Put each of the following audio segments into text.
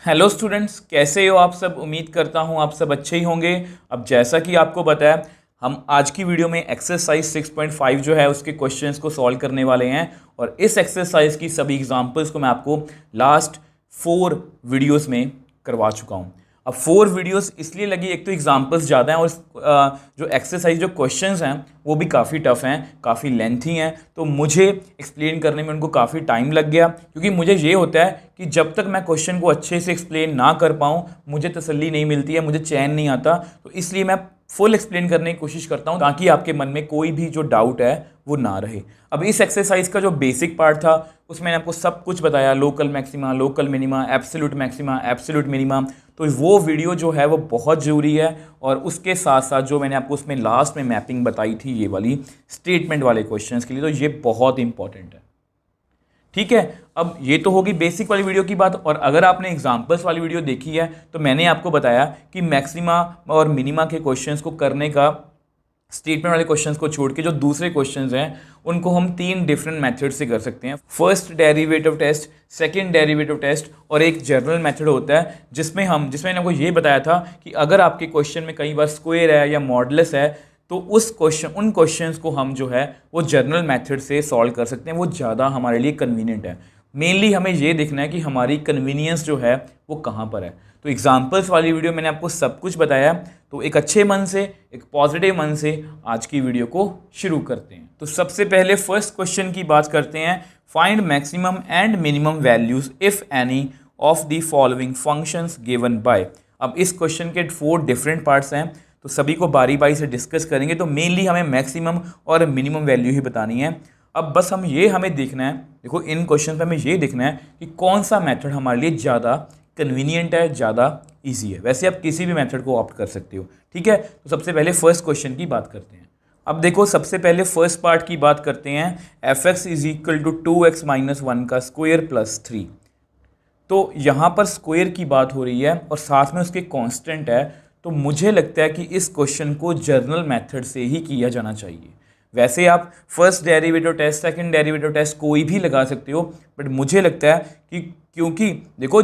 Hello students, कैसे हो आप सब। उम्मीद करता हूँ आप सब अच्छे ही होंगे। अब जैसा कि आपको बताया, हम आज की वीडियो में एक्सरसाइज 6.5 जो है उसके क्वेश्चंस को सॉल्व करने वाले हैं। और इस एक्सरसाइज की सभी एग्जांपल्स को मैं आपको लास्ट 4 वीडियोस में करवा चुका हूँ। अब 4 वीडियोस इसलिए लगी, एक तो एग्जांपल्स ज़्यादा हैं और जो एक्सरसाइज जो क्वेश्चंस हैं वो भी काफ़ी टफ हैं, काफ़ी लेंथी हैं, तो मुझे एक्सप्लेन करने में उनको काफ़ी टाइम लग गया। क्योंकि मुझे ये होता है कि जब तक मैं क्वेश्चन को अच्छे से एक्सप्लेन ना कर पाऊँ मुझे तसल्ली नहीं मिलती है, मुझे चैन नहीं आता। तो इसलिए मैं फुल एक्सप्लेन करने की कोशिश करता हूँ ताकि आपके मन में कोई भी जो डाउट है वो ना रहे। अब इस एक्सरसाइज का जो बेसिक पार्ट था उसमें मैंने आपको सब कुछ बताया, local maxima, local minima, absolute maxima, absolute minima. तो वो वीडियो जो है वो बहुत ज़रूरी है। और उसके साथ साथ जो मैंने आपको उसमें लास्ट में मैपिंग बताई थी ये वाली स्टेटमेंट वाले क्वेश्चंस के लिए, तो ये बहुत इंपॉर्टेंट है। ठीक है, अब ये तो होगी बेसिक वाली वीडियो की बात। और अगर आपने एग्जांपल्स वाली वीडियो देखी है तो मैंने आपको बताया कि मैक्सिमा और मिनिमा के क्वेश्चंस को करने का, स्टेटमेंट वाले क्वेश्चंस को छोड़ के जो दूसरे क्वेश्चंस हैं उनको हम 3 डिफरेंट मेथड से कर सकते हैं। First derivative test, second derivative test और एक जनरल मेथड होता है जिसमें मैंने आपको ये बताया था कि अगर आपके क्वेश्चन में कई बार स्क्वायर है या मॉडुलस है तो उन क्वेश्चंस को हम जो है वो जनरल मेथड से सॉल्व कर सकते हैं। वो ज़्यादा हमारे लिए कन्वीनियंट है। मेनली हमें ये देखना है कि हमारी कन्वीनियंस जो है वो कहाँ पर है। तो एग्जाम्पल्स वाली वीडियो मैंने आपको सब कुछ बताया। तो एक अच्छे मन से, एक पॉजिटिव मन से आज की वीडियो को शुरू करते हैं। तो सबसे पहले फर्स्ट क्वेश्चन की बात करते हैं। Find maximum and minimum values if any of the following functions given by. अब इस क्वेश्चन के 4 डिफरेंट पार्ट्स हैं तो सभी को बारी बारी से डिस्कस करेंगे। तो मेनली हमें मैक्सिमम और मिनिमम वैल्यू ही बतानी है। अब बस हमें देखना है, देखो इन क्वेश्चन पे हमें ये देखना है कि कौन सा मेथड हमारे लिए ज़्यादा कन्वीनियंट है, ज़्यादा इजी है। वैसे आप किसी भी मेथड को ऑप्ट कर सकते हो। ठीक है, तो सबसे पहले फर्स्ट क्वेश्चन की बात करते हैं। अब देखो सबसे पहले फर्स्ट पार्ट की बात करते हैं। F X is equal to 2x minus 1 का स्क्वायर प्लस 3। तो यहाँ पर स्क्वायर की बात हो रही है और साथ में उसके कांस्टेंट है। तो मुझे लगता है कि इस क्वेश्चन को जर्नल मेथड से ही किया जाना चाहिए। वैसे आप first derivative test, second derivative test कोई भी लगा सकते हो, बट मुझे लगता है कि क्योंकि देखो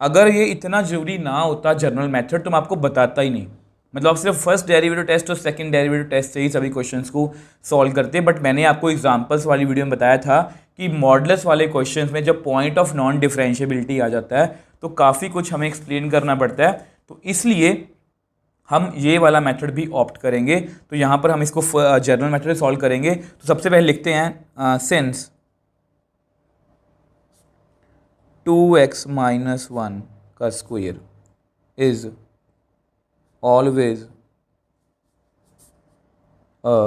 अगर ये इतना जरूरी ना होता जर्नल मेथड तो मैं आपको बताता ही नहीं। मतलब आप सिर्फ फर्स्ट डेरिवेटिव टेस्ट और सेकंड डेरिवेटिव टेस्ट से ही सभी क्वेश्चंस को सॉल्व करते हैं। बट मैंने आपको एग्जांपल्स वाली वीडियो में बताया था कि मॉडुलस वाले क्वेश्चंस में जब पॉइंट ऑफ नॉन डिफरेंशिएबिलिटी आ जाता है तो काफ़ी कुछ हमें एक्सप्लेन करना पड़ता है। तो इसलिए हम ये वाला मेथड भी ऑप्ट करेंगे। तो यहाँ पर हम इसको जनरल मेथड से सॉल्व करेंगे। तो सबसे पहले लिखते हैं सिंस 2x माइनस 1 का square is always a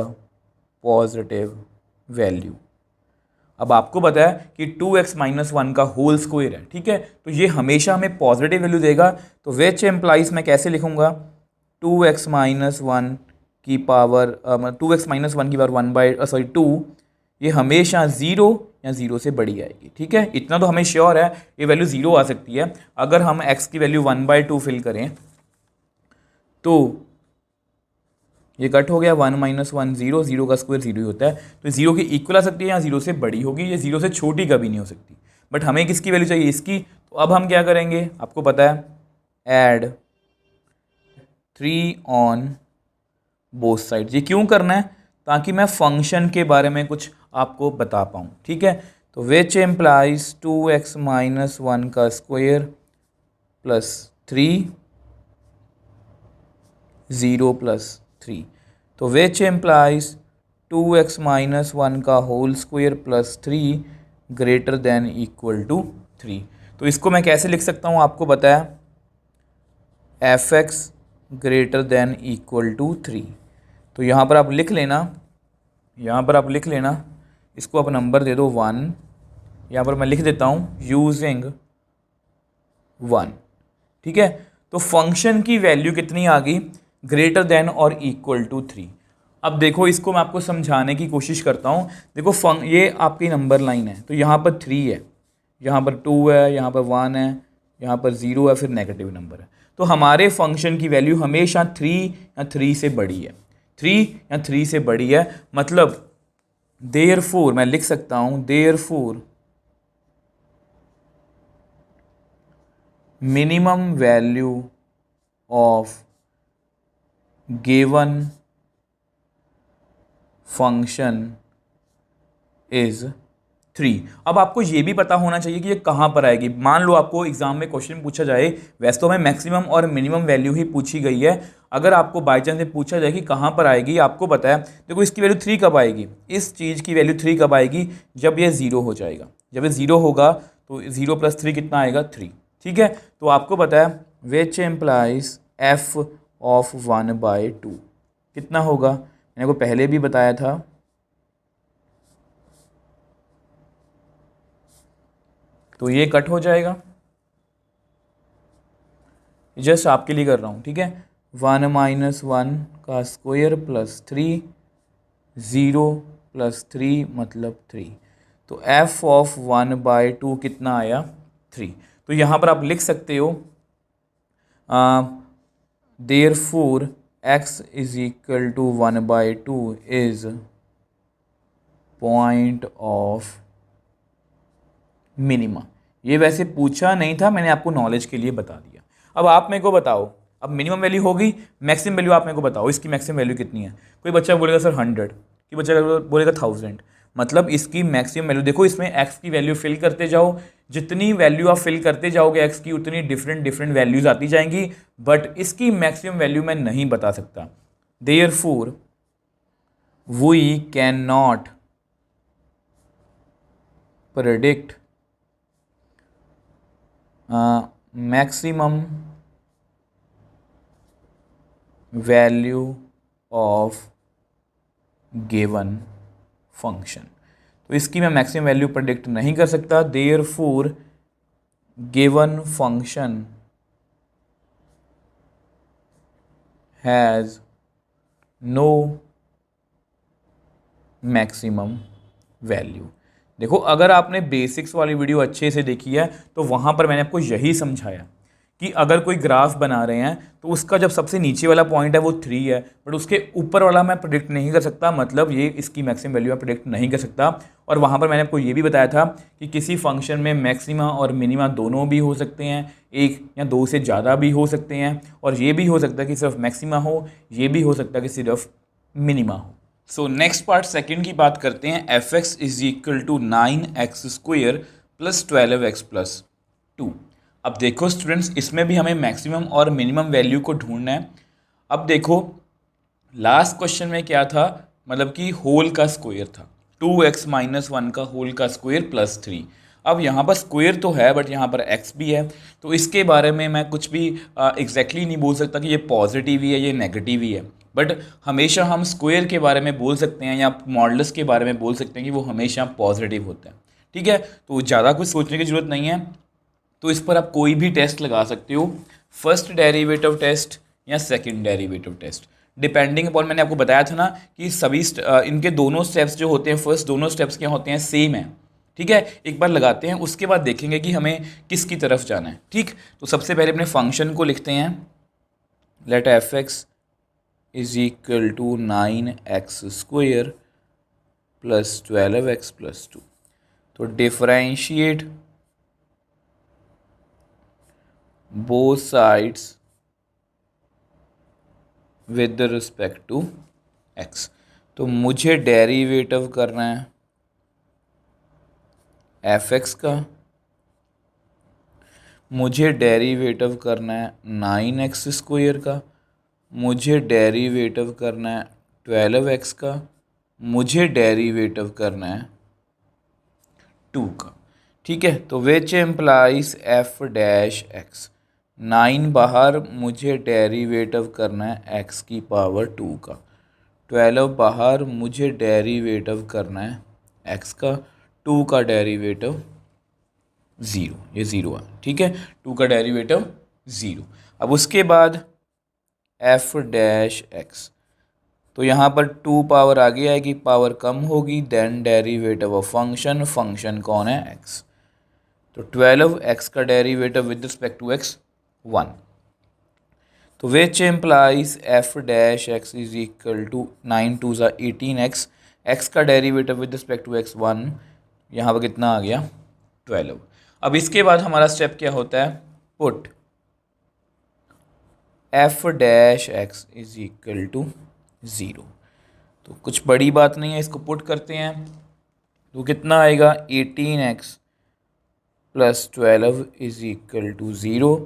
positive value. अब आपको पता है कि 2x माइनस 1 का होल स्क्वायर है। ठीक है, तो ये हमेशा हमें पॉजिटिव वैल्यू देगा। तो विच एम्प्लाइज मैं कैसे लिखूंगा, 2x माइनस 1 की पावर 2x माइनस 1 की पावर 2, ये हमेशा 0 या 0 से बड़ी आएगी। ठीक है, इतना तो हमें श्योर है ये वैल्यू 0 आ सकती है। अगर हम x की वैल्यू 1/2 फिल करें तो ये कट हो गया, 1 माइनस 1 0, 0 का स्क्वायर 0 ही होता है। तो 0 के इक्वल आ सकती है या 0 से बड़ी होगी, ये 0 से छोटी कभी नहीं हो सकती। बट हमें किसकी वैल्यू चाहिए, इसकी। तो अब हम क्या करेंगे आपको पता है, ऐड 3 ऑन बोथ साइड। ये क्यों करना है, ताकि मैं फंक्शन के बारे में कुछ आपको बता पाऊँ। ठीक है, तो विच एम्प्लाइज 2x माइनस 1 का स्क्वायर प्लस 3, 0 प्लस 3। तो विच एम्प्लाइज 2x माइनस 1 का whole square plus 3 greater than equal to 3। तो इसको मैं कैसे लिख सकता हूँ आपको पता है, F X greater than equal to 3। तो यहाँ पर आप लिख लेना, इसको आप नंबर दे दो 1। यहाँ पर मैं लिख देता हूँ यूजिंग 1। ठीक है, तो फंक्शन की वैल्यू कितनी आ गई, ग्रेटर देन और इक्वल टू 3। अब देखो इसको मैं आपको समझाने की कोशिश करता हूँ। देखो ये आपकी नंबर लाइन है, तो यहाँ पर 3 है, यहाँ पर 2 है, यहाँ पर 1 है, यहाँ पर 0 है, फिर नेगेटिव नंबर है। तो हमारे फंक्शन की वैल्यू हमेशा 3 या 3 से बड़ी है, 3 या 3 से बड़ी है। मतलब देयरफॉर मैं लिख सकता हूँ, therefore minimum value of given function is 3। अब आपको ये भी पता होना चाहिए कि ये कहाँ पर आएगी। मान लो आपको एग्जाम में क्वेश्चन पूछा जाए, वैसे तो हमें मैक्सिमम और मिनिमम वैल्यू ही पूछी गई है, अगर आपको बाई चांस पूछा जाए कि कहाँ पर आएगी, आपको पता है देखो इसकी वैल्यू 3 कब आएगी, इस चीज़ की वैल्यू 3 कब आएगी, जब ये 0 हो जाएगा। जब ये 0 होगा तो 0 + 3 कितना आएगा, 3। ठीक है, तो आपको पता है विच एम्प्लाइज f ऑफ 1/2 कितना होगा, मैंने को पहले भी बताया था, तो ये कट हो जाएगा। जस्ट आपके लिए कर रहा हूँ, ठीक है। 1 - 1 का स्क्वायर +3, 0 + 3 मतलब 3, तो f ऑफ 1/2 कितना आया, 3। तो यहाँ पर आप लिख सकते हो therefore x = 1/2 is point of minima. ये वैसे पूछा नहीं था, मैंने आपको नॉलेज के लिए बता दिया। अब आप मेरे को बताओ, अब मिनिमम वैल्यू होगी, मैक्सिमम वैल्यू आप मेरे को बताओ, इसकी मैक्सिमम वैल्यू कितनी है। कोई बच्चा बोलेगा सर 100, कोई बच्चा बोलेगा 1000, मतलब इसकी मैक्सिमम वैल्यू देखो, इसमें x की वैल्यू फिल करते जाओ, जितनी वैल्यू आप फिल करते जाओगे x की, उतनी डिफरेंट वैल्यूज आती जाएंगी, बट इसकी मैक्सिमम वैल्यू मैं नहीं बता सकता। Therefore we can not predict maximum value of given function, तो इसकी मैं मैक्सिमम वैल्यू प्रेडिक्ट नहीं कर सकता। Therefore given function has no maximum value. देखो अगर आपने बेसिक्स वाली वीडियो अच्छे से देखी है तो वहाँ पर मैंने आपको यही समझाया कि अगर कोई ग्राफ बना रहे हैं तो उसका जब सबसे नीचे वाला पॉइंट है वो 3 है, बट उसके ऊपर वाला मैं प्रेडिक्ट नहीं कर सकता, मतलब ये इसकी मैक्सिमम वैल्यू मैं प्रेडिक्ट नहीं कर सकता। और वहाँ पर मैंने आपको ये भी बताया था कि किसी फंक्शन में मैक्सिमा और मिनिमा दोनों भी हो सकते हैं, एक या दो से ज़्यादा भी हो सकते हैं, और ये भी हो सकता है कि सिर्फ मैक्सिमा हो, ये भी हो सकता है कि सिर्फ मिनिमा हो। सो नेक्स्ट पार्ट सेकंड की बात करते हैं। f(x) = 9x² + 12x + 2। अब देखो स्टूडेंट्स, इसमें भी हमें मैक्सिमम और मिनिमम वैल्यू को ढूंढना है। अब देखो लास्ट क्वेश्चन में क्या था, मतलब कि होल का स्क्वायर था, 2x - 1 का होल का स्क्वायर +3। अब यहाँ पर स्क्वायर तो है बट यहाँ पर x भी है, तो इसके बारे में मैं कुछ भी एग्जैक्टली नहीं बोल सकता कि ये पॉजिटिव ही है, ये नेगेटिव ही है, बट हमेशा हम स्क्वायर के बारे में बोल सकते हैं या मॉडुलस के बारे में बोल सकते हैं कि वो हमेशा पॉजिटिव होता है। ठीक है, तो ज़्यादा कुछ सोचने की ज़रूरत नहीं है, तो इस पर आप कोई भी टेस्ट लगा सकते हो, फर्स्ट डेरिवेटिव टेस्ट या second derivative test, depending upon. मैंने आपको बताया था ना कि सभी इनके दोनों स्टेप्स जो होते हैं, फर्स्ट दोनों स्टेप्स क्या होते हैं, सेम है। ठीक है, एक बार लगाते हैं, उसके बाद देखेंगे कि हमें किसकी तरफ जाना है। ठीक, तो सबसे पहले अपने फंक्शन को लिखते हैं, लेट f(x) = 9x² + 12x + 2। तो differentiate both sides with respect to x। तो मुझे डेरिवेटिव करना है f(x) का, मुझे डेरिवेटिव करना है 9x² का, मुझे डेरिवेटिव करना है 12x का, मुझे डेरिवेटिव करना है 2 का। ठीक है, तो विच एम्प्लाइज f'(x)। 9 बाहर, मुझे डेरिवेटिव करना है x⁻² का, 12 बाहर, मुझे डेरिवेटिव करना है x का, 2 का डेरिवेटिव 0, ये 0 है। ठीक है, 2 का डेरिवेटिव 0। अब उसके बाद f'(x), तो यहाँ पर 2 पावर आगे आएगी, पावर कम होगी, then derivative of function, function कौन है, x। तो 12x का derivative with respect to x 1। तो which implies f'(x) = 9 × 2 = 18x, x का derivative with respect to x 1, यहाँ पर कितना आ गया, 12। अब इसके बाद हमारा स्टेप क्या होता है, put F dash X is equal to 0। तो कुछ बड़ी बात नहीं है, इसको पुट करते हैं तो कितना आएगा 18x plus 12 is equal to 0,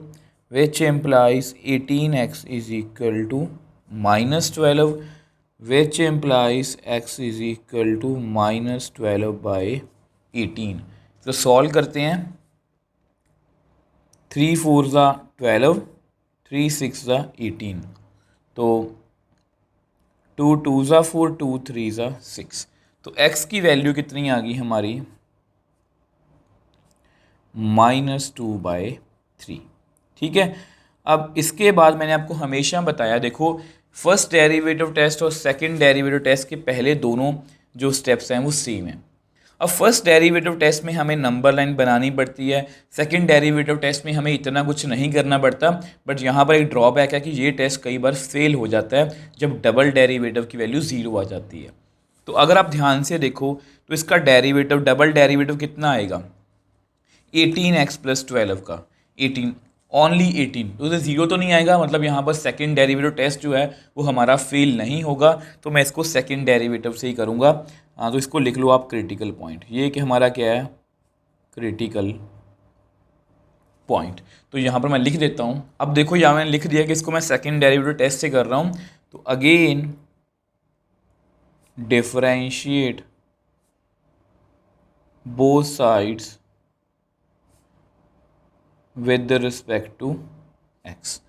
which implies 18x is equal to -12, which implies x is equal to -12/18। तो सॉल्व करते हैं, 3 4 ज़ा 12, 3 6 ज़ा 18, तो 2 2 ज़ा 4, 2 3 ज़ा 6। तो x की वैल्यू कितनी आ गई हमारी -2/3। ठीक है। अब इसके बाद मैंने आपको हमेशा बताया, देखो फर्स्ट डेरिवेटिव टेस्ट और सेकंड डेरिवेटिव टेस्ट के पहले दोनों जो स्टेप्स हैं वो सेम है। अब फर्स्ट डेरिवेटिव टेस्ट में हमें नंबर लाइन बनानी पड़ती है, सेकंड डेरिवेटिव टेस्ट में हमें इतना कुछ नहीं करना पड़ता, बट यहाँ पर एक ड्रॉबैक है कि ये टेस्ट कई बार फेल हो जाता है जब डबल डेरिवेटिव की वैल्यू 0 आ जाती है। तो अगर आप ध्यान से देखो तो इसका डेरिवेटिव, डबल डेरिवेटिव कितना आएगा 18x प्लस 12 का 18, ओनली 18, तो उसे 0 तो नहीं आएगा, मतलब यहाँ पर सेकंड डेरिवेटिव टेस्ट जो है वो हमारा फेल नहीं होगा। तो मैं इसको सेकंड डेरिवेटिव से ही करूँगा। तो इसको लिख लो आप क्रिटिकल पॉइंट, ये कि हमारा क्या है क्रिटिकल पॉइंट। तो यहाँ पर मैं लिख देता हूँ। अब देखो यहाँ मैंने लिख दिया कि इसको मैं सेकंड डेरिवेटिव टेस्ट से कर रहा हूँ। तो again differentiate both sides with respect to x।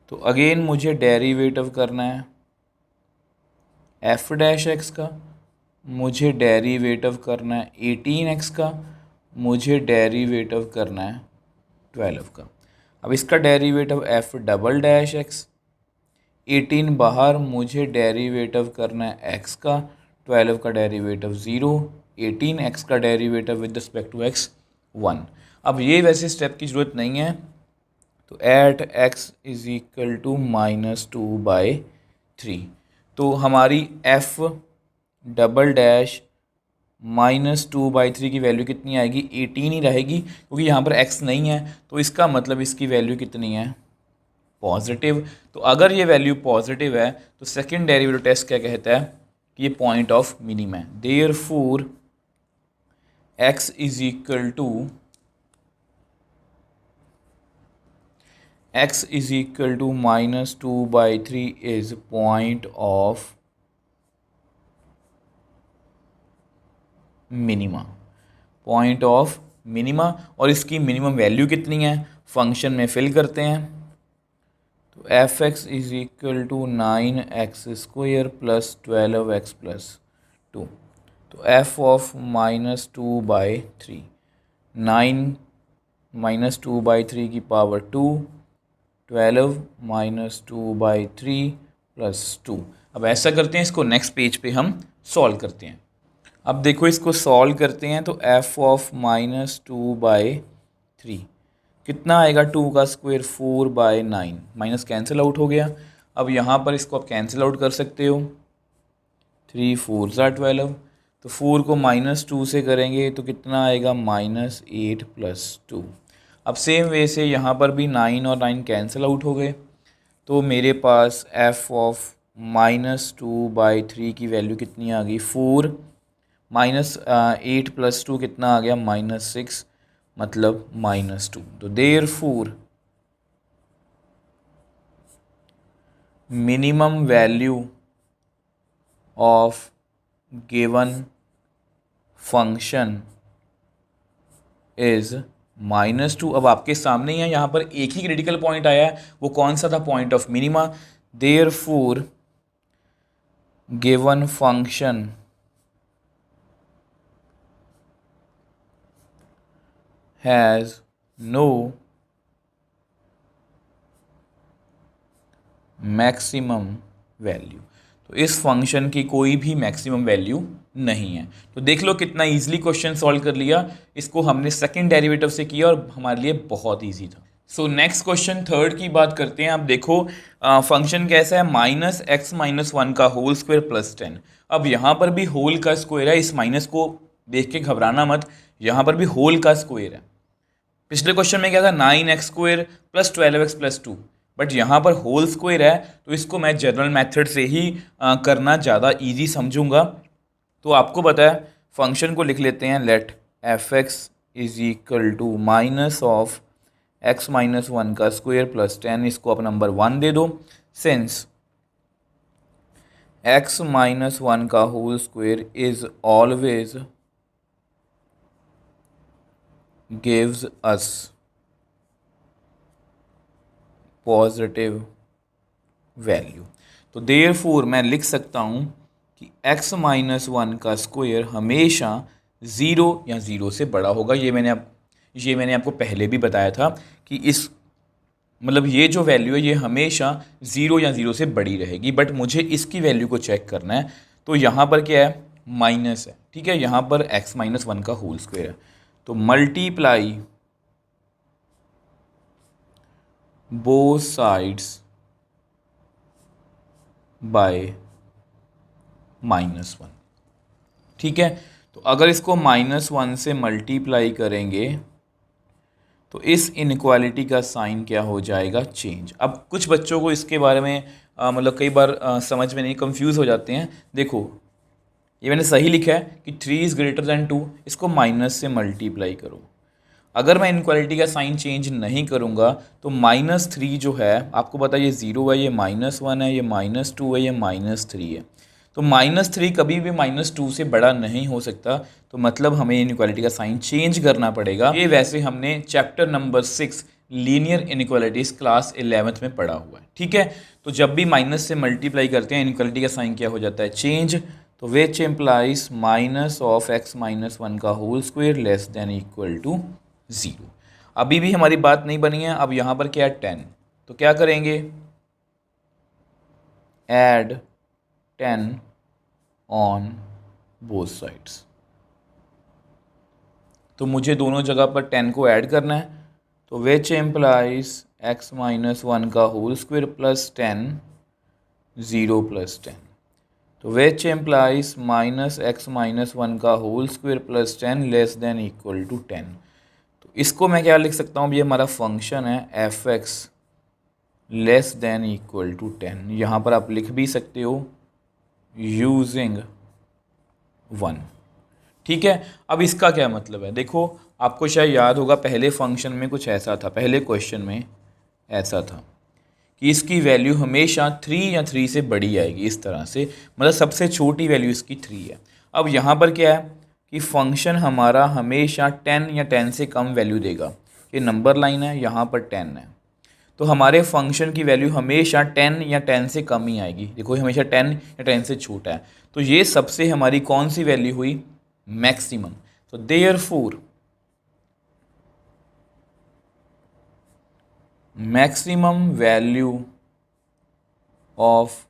तो अगेन मुझे डेरिवेटिव करना है एफ डैश एक्स का, मुझे डेरिवेटिव करना है 18x का, मुझे डेरिवेटिव करना है 12 का। अब इसका derivative F double dash x, 18 बाहर, मुझे डेरिवेटिव करना है x का, 12 का डेरिवेटिव 0, 18x का derivative with respect to x 1। अब ये वैसे स्टेप की ज़रूरत नहीं है। तो at x is equal to -2/3, तो हमारी f डबल डैश -2/3 की वैल्यू कितनी आएगी 18 ही रहेगी, क्योंकि यहाँ पर x नहीं है। तो इसका मतलब इसकी वैल्यू कितनी है पॉजिटिव। तो अगर ये वैल्यू पॉजिटिव है तो सेकंड डेरिवेटिव टेस्ट क्या कहता है कि ये पॉइंट ऑफ मिनिमम है। Therefore x is equal to -2/3 is point of minima, point of minima. और इसकी मिनिमम वैल्यू कितनी है फंक्शन में फिल करते हैं। तो F X is equal to 9x² plus 12x plus 2। तो एफ ऑफ -2/3, 9 -2/3 की पावर 2, 12 -2/3 प्लस 2। अब ऐसा करते हैं, इसको नेक्स्ट पेज पे हम सॉल्व करते हैं। अब देखो इसको सॉल्व करते हैं तो f ऑफ -2/3 कितना आएगा, 2 का स्क्वायर 4/9, माइनस कैंसिल आउट हो गया। अब यहाँ पर इसको आप कैंसिल आउट कर सकते हो, 3 4 ज़ा 12, तो 4 को -2 से करेंगे तो कितना आएगा -8 प्लस 2। अब सेम वे से यहाँ पर भी 9 और 9 कैंसिल आउट हो गए, तो मेरे पास f ऑफ -2/3 की वैल्यू कितनी आ गई 4, -8 प्लस 2 कितना आ गया -6, मतलब -2। तो therefore minimum value of given function is -2। अब आपके सामने ही है, यहाँ पर एक ही क्रिटिकल पॉइंट आया है, वो कौन सा था, point of minima. Therefore given function has no maximum value. तो इस फंक्शन की कोई भी मैक्सिमम वैल्यू नहीं है। तो देख लो कितना इजीली क्वेश्चन सॉल्व कर लिया। इसको हमने सेकंड डेरिवेटिव से किया और हमारे लिए बहुत इजी था। सो नेक्स्ट क्वेश्चन थर्ड की बात करते हैं। आप देखो फंक्शन कैसा है, -x - 1 का होल स्क्वायर प्लस 10। अब यहाँ पर भी होल का स्क्वायर है, इस माइनस को देख के घबराना मत, यहाँ पर भी होल का स्क्वायर है। पिछले क्वेश्चन में क्या था 9x² plus 12x plus 2, but यहाँ पर होल स्क्वायर है तो इसको मैं जनरल मेथड से ही करना ज़्यादा इजी समझूंगा। तो आपको पता है फंक्शन को लिख लेते हैं, let f(x) is equal to minus of x minus 1 का स्क्वायर प्लस 10, इसको आप नंबर 1 दे दो। सिंस x माइनस 1 का whole square is always gives us positive value, तो देयरफॉर मैं लिख सकता हूँ कि x माइनस 1 का स्क्वायर हमेशा 0 या 0 से बड़ा होगा। ये मैंने आपको पहले भी बताया था कि इस मतलब ये जो वैल्यू है ये हमेशा 0 या 0 से बड़ी रहेगी, बट मुझे इसकी वैल्यू को चेक करना है। तो यहाँ पर क्या है, माइनस है, ठीक है, यहाँ पर x माइनस 1 का होल स्क्वायर है, तो मल्टीप्लाई बोथ साइड्स बाय -1, ठीक है। तो अगर इसको -1 से मल्टीप्लाई करेंगे तो इस इनक्वालिटी का साइन क्या हो जाएगा, चेंज। अब कुछ बच्चों को इसके बारे में मतलब कई बार समझ में नहीं, कंफ्यूज हो जाते हैं। देखो ये मैंने सही लिखा है कि 3 इज़ ग्रेटर दैन 2, इसको माइनस से मल्टीप्लाई करो। अगर मैं इनक्वालिटी का साइन चेंज नहीं करूँगा तो -3 जो है, आपको पता है ये 0 है, ये -1 है, ये -2 है, ये -3 है, तो -3 कभी भी -2 से बड़ा नहीं हो सकता। तो मतलब हमें इनक्वालिटी का साइन चेंज करना पड़ेगा। ये वैसे हमने chapter number 6 linear inequalities class 11th में पढ़ा हुआ है, ठीक है। तो जब भी माइनस से मल्टीप्लाई करते हैं इनक्वालिटी का साइन क्या हो जाता है, चेंज। तो which implies minus of x minus 1 का whole square less than equal to 0। अभी भी हमारी बात नहीं बनी है। अब यहाँ पर क्या है 10, तो क्या करेंगे, ऐड 10 ऑन बोथ साइड्स। तो मुझे दोनों जगह पर 10 को ऐड करना है, तो विच इम्प्लाइज x माइनस 1 का होल स्क्वायर प्लस 10, 0 प्लस 10, तो which implies minus x minus 1 का whole square plus 10 less than equal to 10। तो इसको मैं क्या लिख सकता हूँ, ये हमारा फंक्शन है f(x) less than equal to 10। यहाँ पर आप लिख भी सकते हो यूजिंग 1, ठीक है। अब इसका क्या मतलब है, देखो आपको शायद याद होगा पहले फंक्शन में कुछ ऐसा था, पहले क्वेश्चन में ऐसा था कि इसकी वैल्यू हमेशा 3 या 3 से बड़ी आएगी, इस तरह से, मतलब सबसे छोटी वैल्यू इसकी 3 है। अब यहाँ पर क्या है कि फंक्शन हमारा हमेशा 10 या 10 से कम वैल्यू देगा। ये नंबर लाइन है, यहाँ पर 10 है, तो हमारे फंक्शन की वैल्यू हमेशा 10 या 10 से कम ही आएगी। देखो हमेशा 10 या 10 से छोटा है, तो ये सबसे हमारी कौन सी वैल्यू हुई, मैक्सिमम। तो therefore maximum value of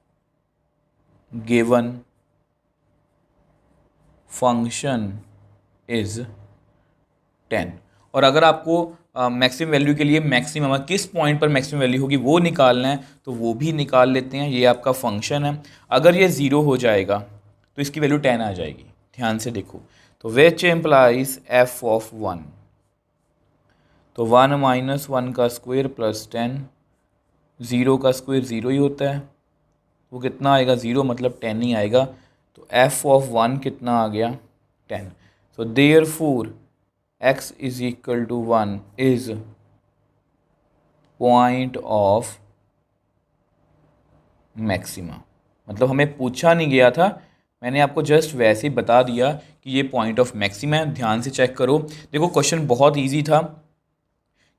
given function is 10। और अगर आपको मैक्सिमम वैल्यू के लिए मैक्सिमम किस पॉइंट पर मैक्सिमम वैल्यू होगी वो निकालना है, तो वो भी निकाल लेते हैं। ये आपका फंक्शन है, अगर ये 0 हो जाएगा तो इसकी वैल्यू 10 आ जाएगी। ध्यान से देखो, तो विच इम्प्लाइज f ऑफ 1, तो 1 माइनस 1 का स्क्वायर प्लस 10, 0 का स्क्वायर 0 ही होता है, वो कितना आएगा, 0 मतलब 10 ही आएगा। तो f ऑफ 1 कितना आ गया, 10। So therefore x is equal to 1 is point of maxima. मतलब हमें पूछा नहीं गया था, मैंने आपको जस्ट वैसे ही बता दिया कि ये पॉइंट ऑफ मैक्सिमा है। ध्यान से चेक करो, देखो क्वेश्चन बहुत इजी था।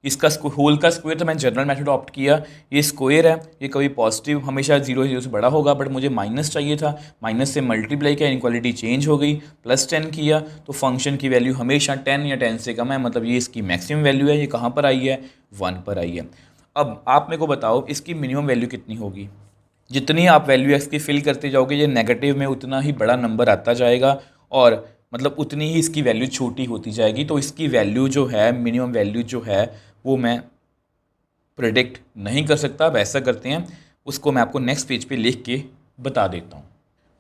इसका होल का स्क्वायर तो मैं जनरल मेथड ऑप्ट किया, ये स्क्वायर है, ये कभी पॉजिटिव हमेशा 0 से बड़ा होगा, बट मुझे माइनस चाहिए था, माइनस से मल्टीप्लाई किया, इनक्वालिटी चेंज हो गई, प्लस 10 किया, तो फंक्शन की वैल्यू हमेशा 10 या 10 से कम है, मतलब ये इसकी मैक्सिमम वैल्यू है। ये कहाँ पर आई है, 1 पर आई है। अब आप मेरे को बताओ इसकी मिनिमम वैल्यू कितनी होगी। जितनी आप वैल्यू एक्स की फिल करते जाओगे, ये नेगेटिव में उतना ही बड़ा नंबर आता जाएगा, और मतलब उतनी ही इसकी वैल्यू छोटी होती जाएगी। तो इसकी वैल्यू जो है, मिनिमम वैल्यू जो है, वो मैं प्रेडिक्ट नहीं कर सकता। अब ऐसा करते हैं, उसको मैं आपको नेक्स्ट पेज पे लिख के बता देता हूँ।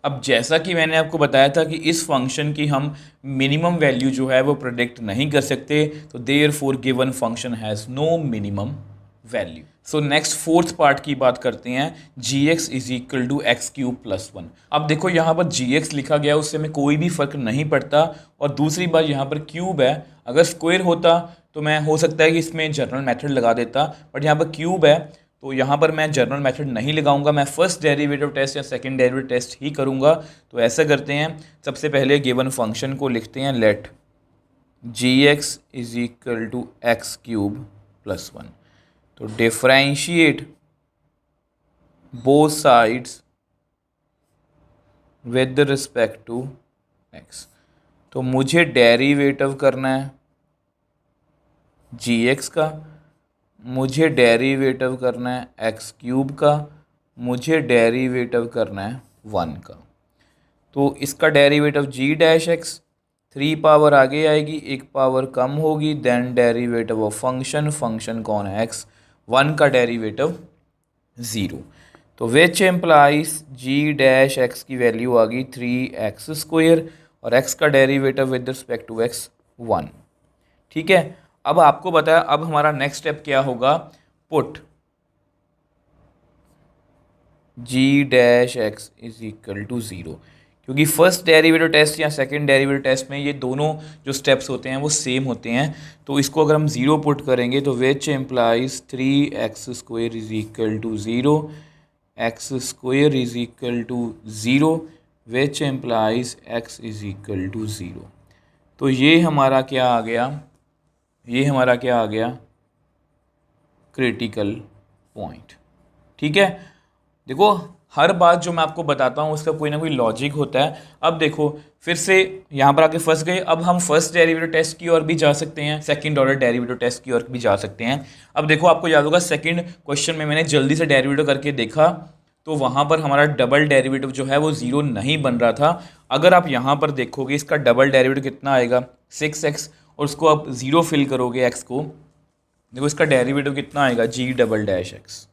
अब जैसा कि मैंने आपको बताया था कि इस फंक्शन की हम मिनिमम वैल्यू जो है वो प्रेडिक्ट नहीं कर सकते, तो therefore given function has no minimum value. So next fourth part की बात करते हैं, G x is equal to x cube plus one. अब देखो यहाँ पर जी एक्स लिखा गया, उससे हमें कोई भी फर्क नहीं पड़ता, और दूसरी बात यहाँ पर क्यूब है, अगर स्क्वायर होता तो मैं हो सकता है कि इसमें जनरल मेथड लगा देता, बट यहाँ पर क्यूब है तो यहाँ पर मैं जनरल मेथड नहीं लगाऊंगा, मैं फर्स्ट डेरिवेटिव टेस्ट या सेकंड डेरिवेटिव टेस्ट ही करूँगा। तो ऐसा करते हैं, सबसे पहले गिवन फंक्शन को लिखते हैं, let G x is equal to x cube plus one. तो differentiate both sides with respect to x. तो मुझे डेरिवेटिव करना है जी एक्स का, मुझे डेरिवेटिव करना है एक्स क्यूब का, मुझे डेरिवेटिव करना है वन का। तो इसका derivative G dash X, 3 power आगे आएगी, 1 पावर कम होगी, then derivative of function, function कौन है एक्स, 1 का डेरिवेटिव 0। तो which implies G dash X की वैल्यू आ गई 3x स्क्वायर, और x का derivative with respect to x 1। ठीक है, अब आपको बताया, अब हमारा नेक्स्ट स्टेप क्या होगा, put G dash X is equal to 0, क्योंकि फर्स्ट डेरिवेटिव टेस्ट या सेकंड डेरिवेटिव टेस्ट में ये दोनों जो स्टेप्स होते हैं वो सेम होते हैं। तो इसको अगर हम 0 पुट करेंगे तो which implies 3x square is equal to 0, X square is equal to 0, which implies x is equal to 0। तो ये हमारा क्या आ गया, ये हमारा क्या आ गया, क्रिटिकल पॉइंट। ठीक है, देखो हर बात जो मैं आपको बताता हूँ उसका कोई ना कोई लॉजिक होता है। अब देखो फिर से यहाँ पर आके फंस गए, अब हम फर्स्ट डेरिवेटिव टेस्ट की ओर भी जा सकते हैं, सेकंड ऑर्डर डेरिवेटिव टेस्ट की ओर भी जा सकते हैं। अब देखो आपको याद होगा सेकंड क्वेश्चन में मैंने जल्दी से डेरिवेटिव करके देखा, तो वहाँ पर हमारा डबल डेरिवेटिव जो है वो 0 नहीं बन रहा था। अगर आप यहाँ पर देखोगे इसका डबल डेरिवेटिव कितना आएगा 6x, और उसको आप 0 फिल करोगे x को, देखो इसका डेरिवेटिव कितना आएगा जी डबल डैश एक्स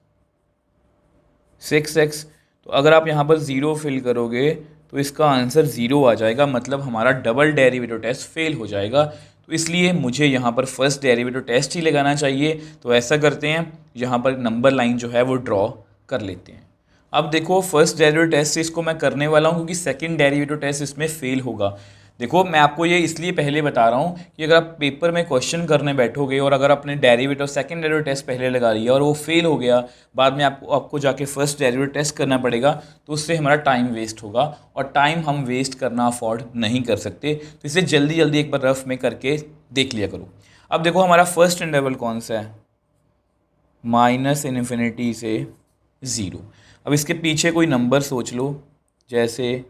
6x। तो अगर आप यहाँ पर 0 फिल करोगे तो इसका आंसर 0 आ जाएगा, मतलब हमारा डबल डेरिवेटिव टेस्ट फेल हो जाएगा। तो इसलिए मुझे यहाँ पर फर्स्ट डेरिवेटिव टेस्ट ही लगाना चाहिए। तो ऐसा करते हैं, यहाँ पर नंबर लाइन जो है वो ड्रॉ कर लेते हैं। अब देखो फर्स्ट डेरिवेटिव टेस्ट से इसको मैं करने वाला हूँ क्योंकि सेकंड डेरिवेटिव टेस्ट इसमें फेल होगा। देखो मैं आपको ये इसलिए पहले बता रहा हूँ कि अगर आप पेपर में क्वेश्चन करने बैठोगे और अगर आपने डेरिवेटिव सेकंड डेरिवेटिव टेस्ट पहले लगा लिया और वो फेल हो गया, बाद में आपको जाके फर्स्ट डेरिवेटिव टेस्ट करना पड़ेगा, तो उससे हमारा टाइम वेस्ट होगा, और टाइम हम वेस्ट करना अफोर्ड नहीं कर सकते। तो इसे जल्दी जल्दी एक बार रफ में करके देख लिया करो। अब देखो हमारा फर्स्ट इंटरवल कौन सा है, -∞ से 0। अब इसके पीछे कोई नंबर सोच लो, जैसे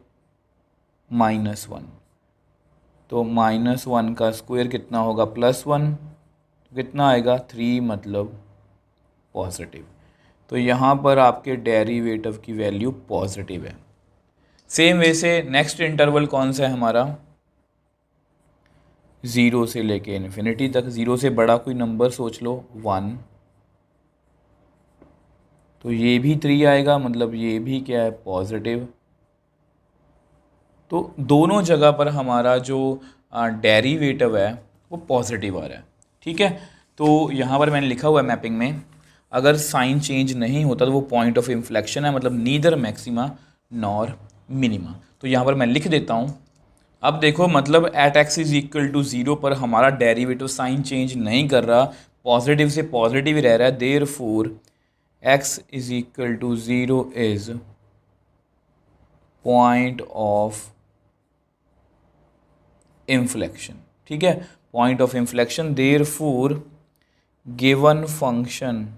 -1, तो -1 का स्क्वायर कितना होगा +1, तो कितना आएगा 3, मतलब पॉजिटिव। तो यहाँ पर आपके डेरिवेटिव की वैल्यू पॉजिटिव है। सेम वे से नेक्स्ट इंटरवल कौन सा है हमारा, 0 से लेके इन्फिनिटी तक। 0 से बड़ा कोई नंबर सोच लो 1, तो ये भी 3 आएगा, मतलब ये भी क्या है पॉजिटिव। तो दोनों जगह पर हमारा जो डेरिवेटिव है वो पॉजिटिव आ रहा है। ठीक है, तो यहाँ पर मैंने लिखा हुआ है मैपिंग में, अगर साइन चेंज नहीं होता तो वो पॉइंट ऑफ इन्फ्लेक्शन है, मतलब नीदर मैक्सिमा नॉर मिनिमा। तो यहाँ पर मैं लिख देता हूँ। अब देखो मतलब at X is equal to 0 पर हमारा डेरिवेटिव साइन चेंज नहीं कर रहा, पॉजिटिव से पॉजिटिव ही रह रहा है, therefore X is equal to 0 is point of inflection. ठीक है, point of inflection, therefore given function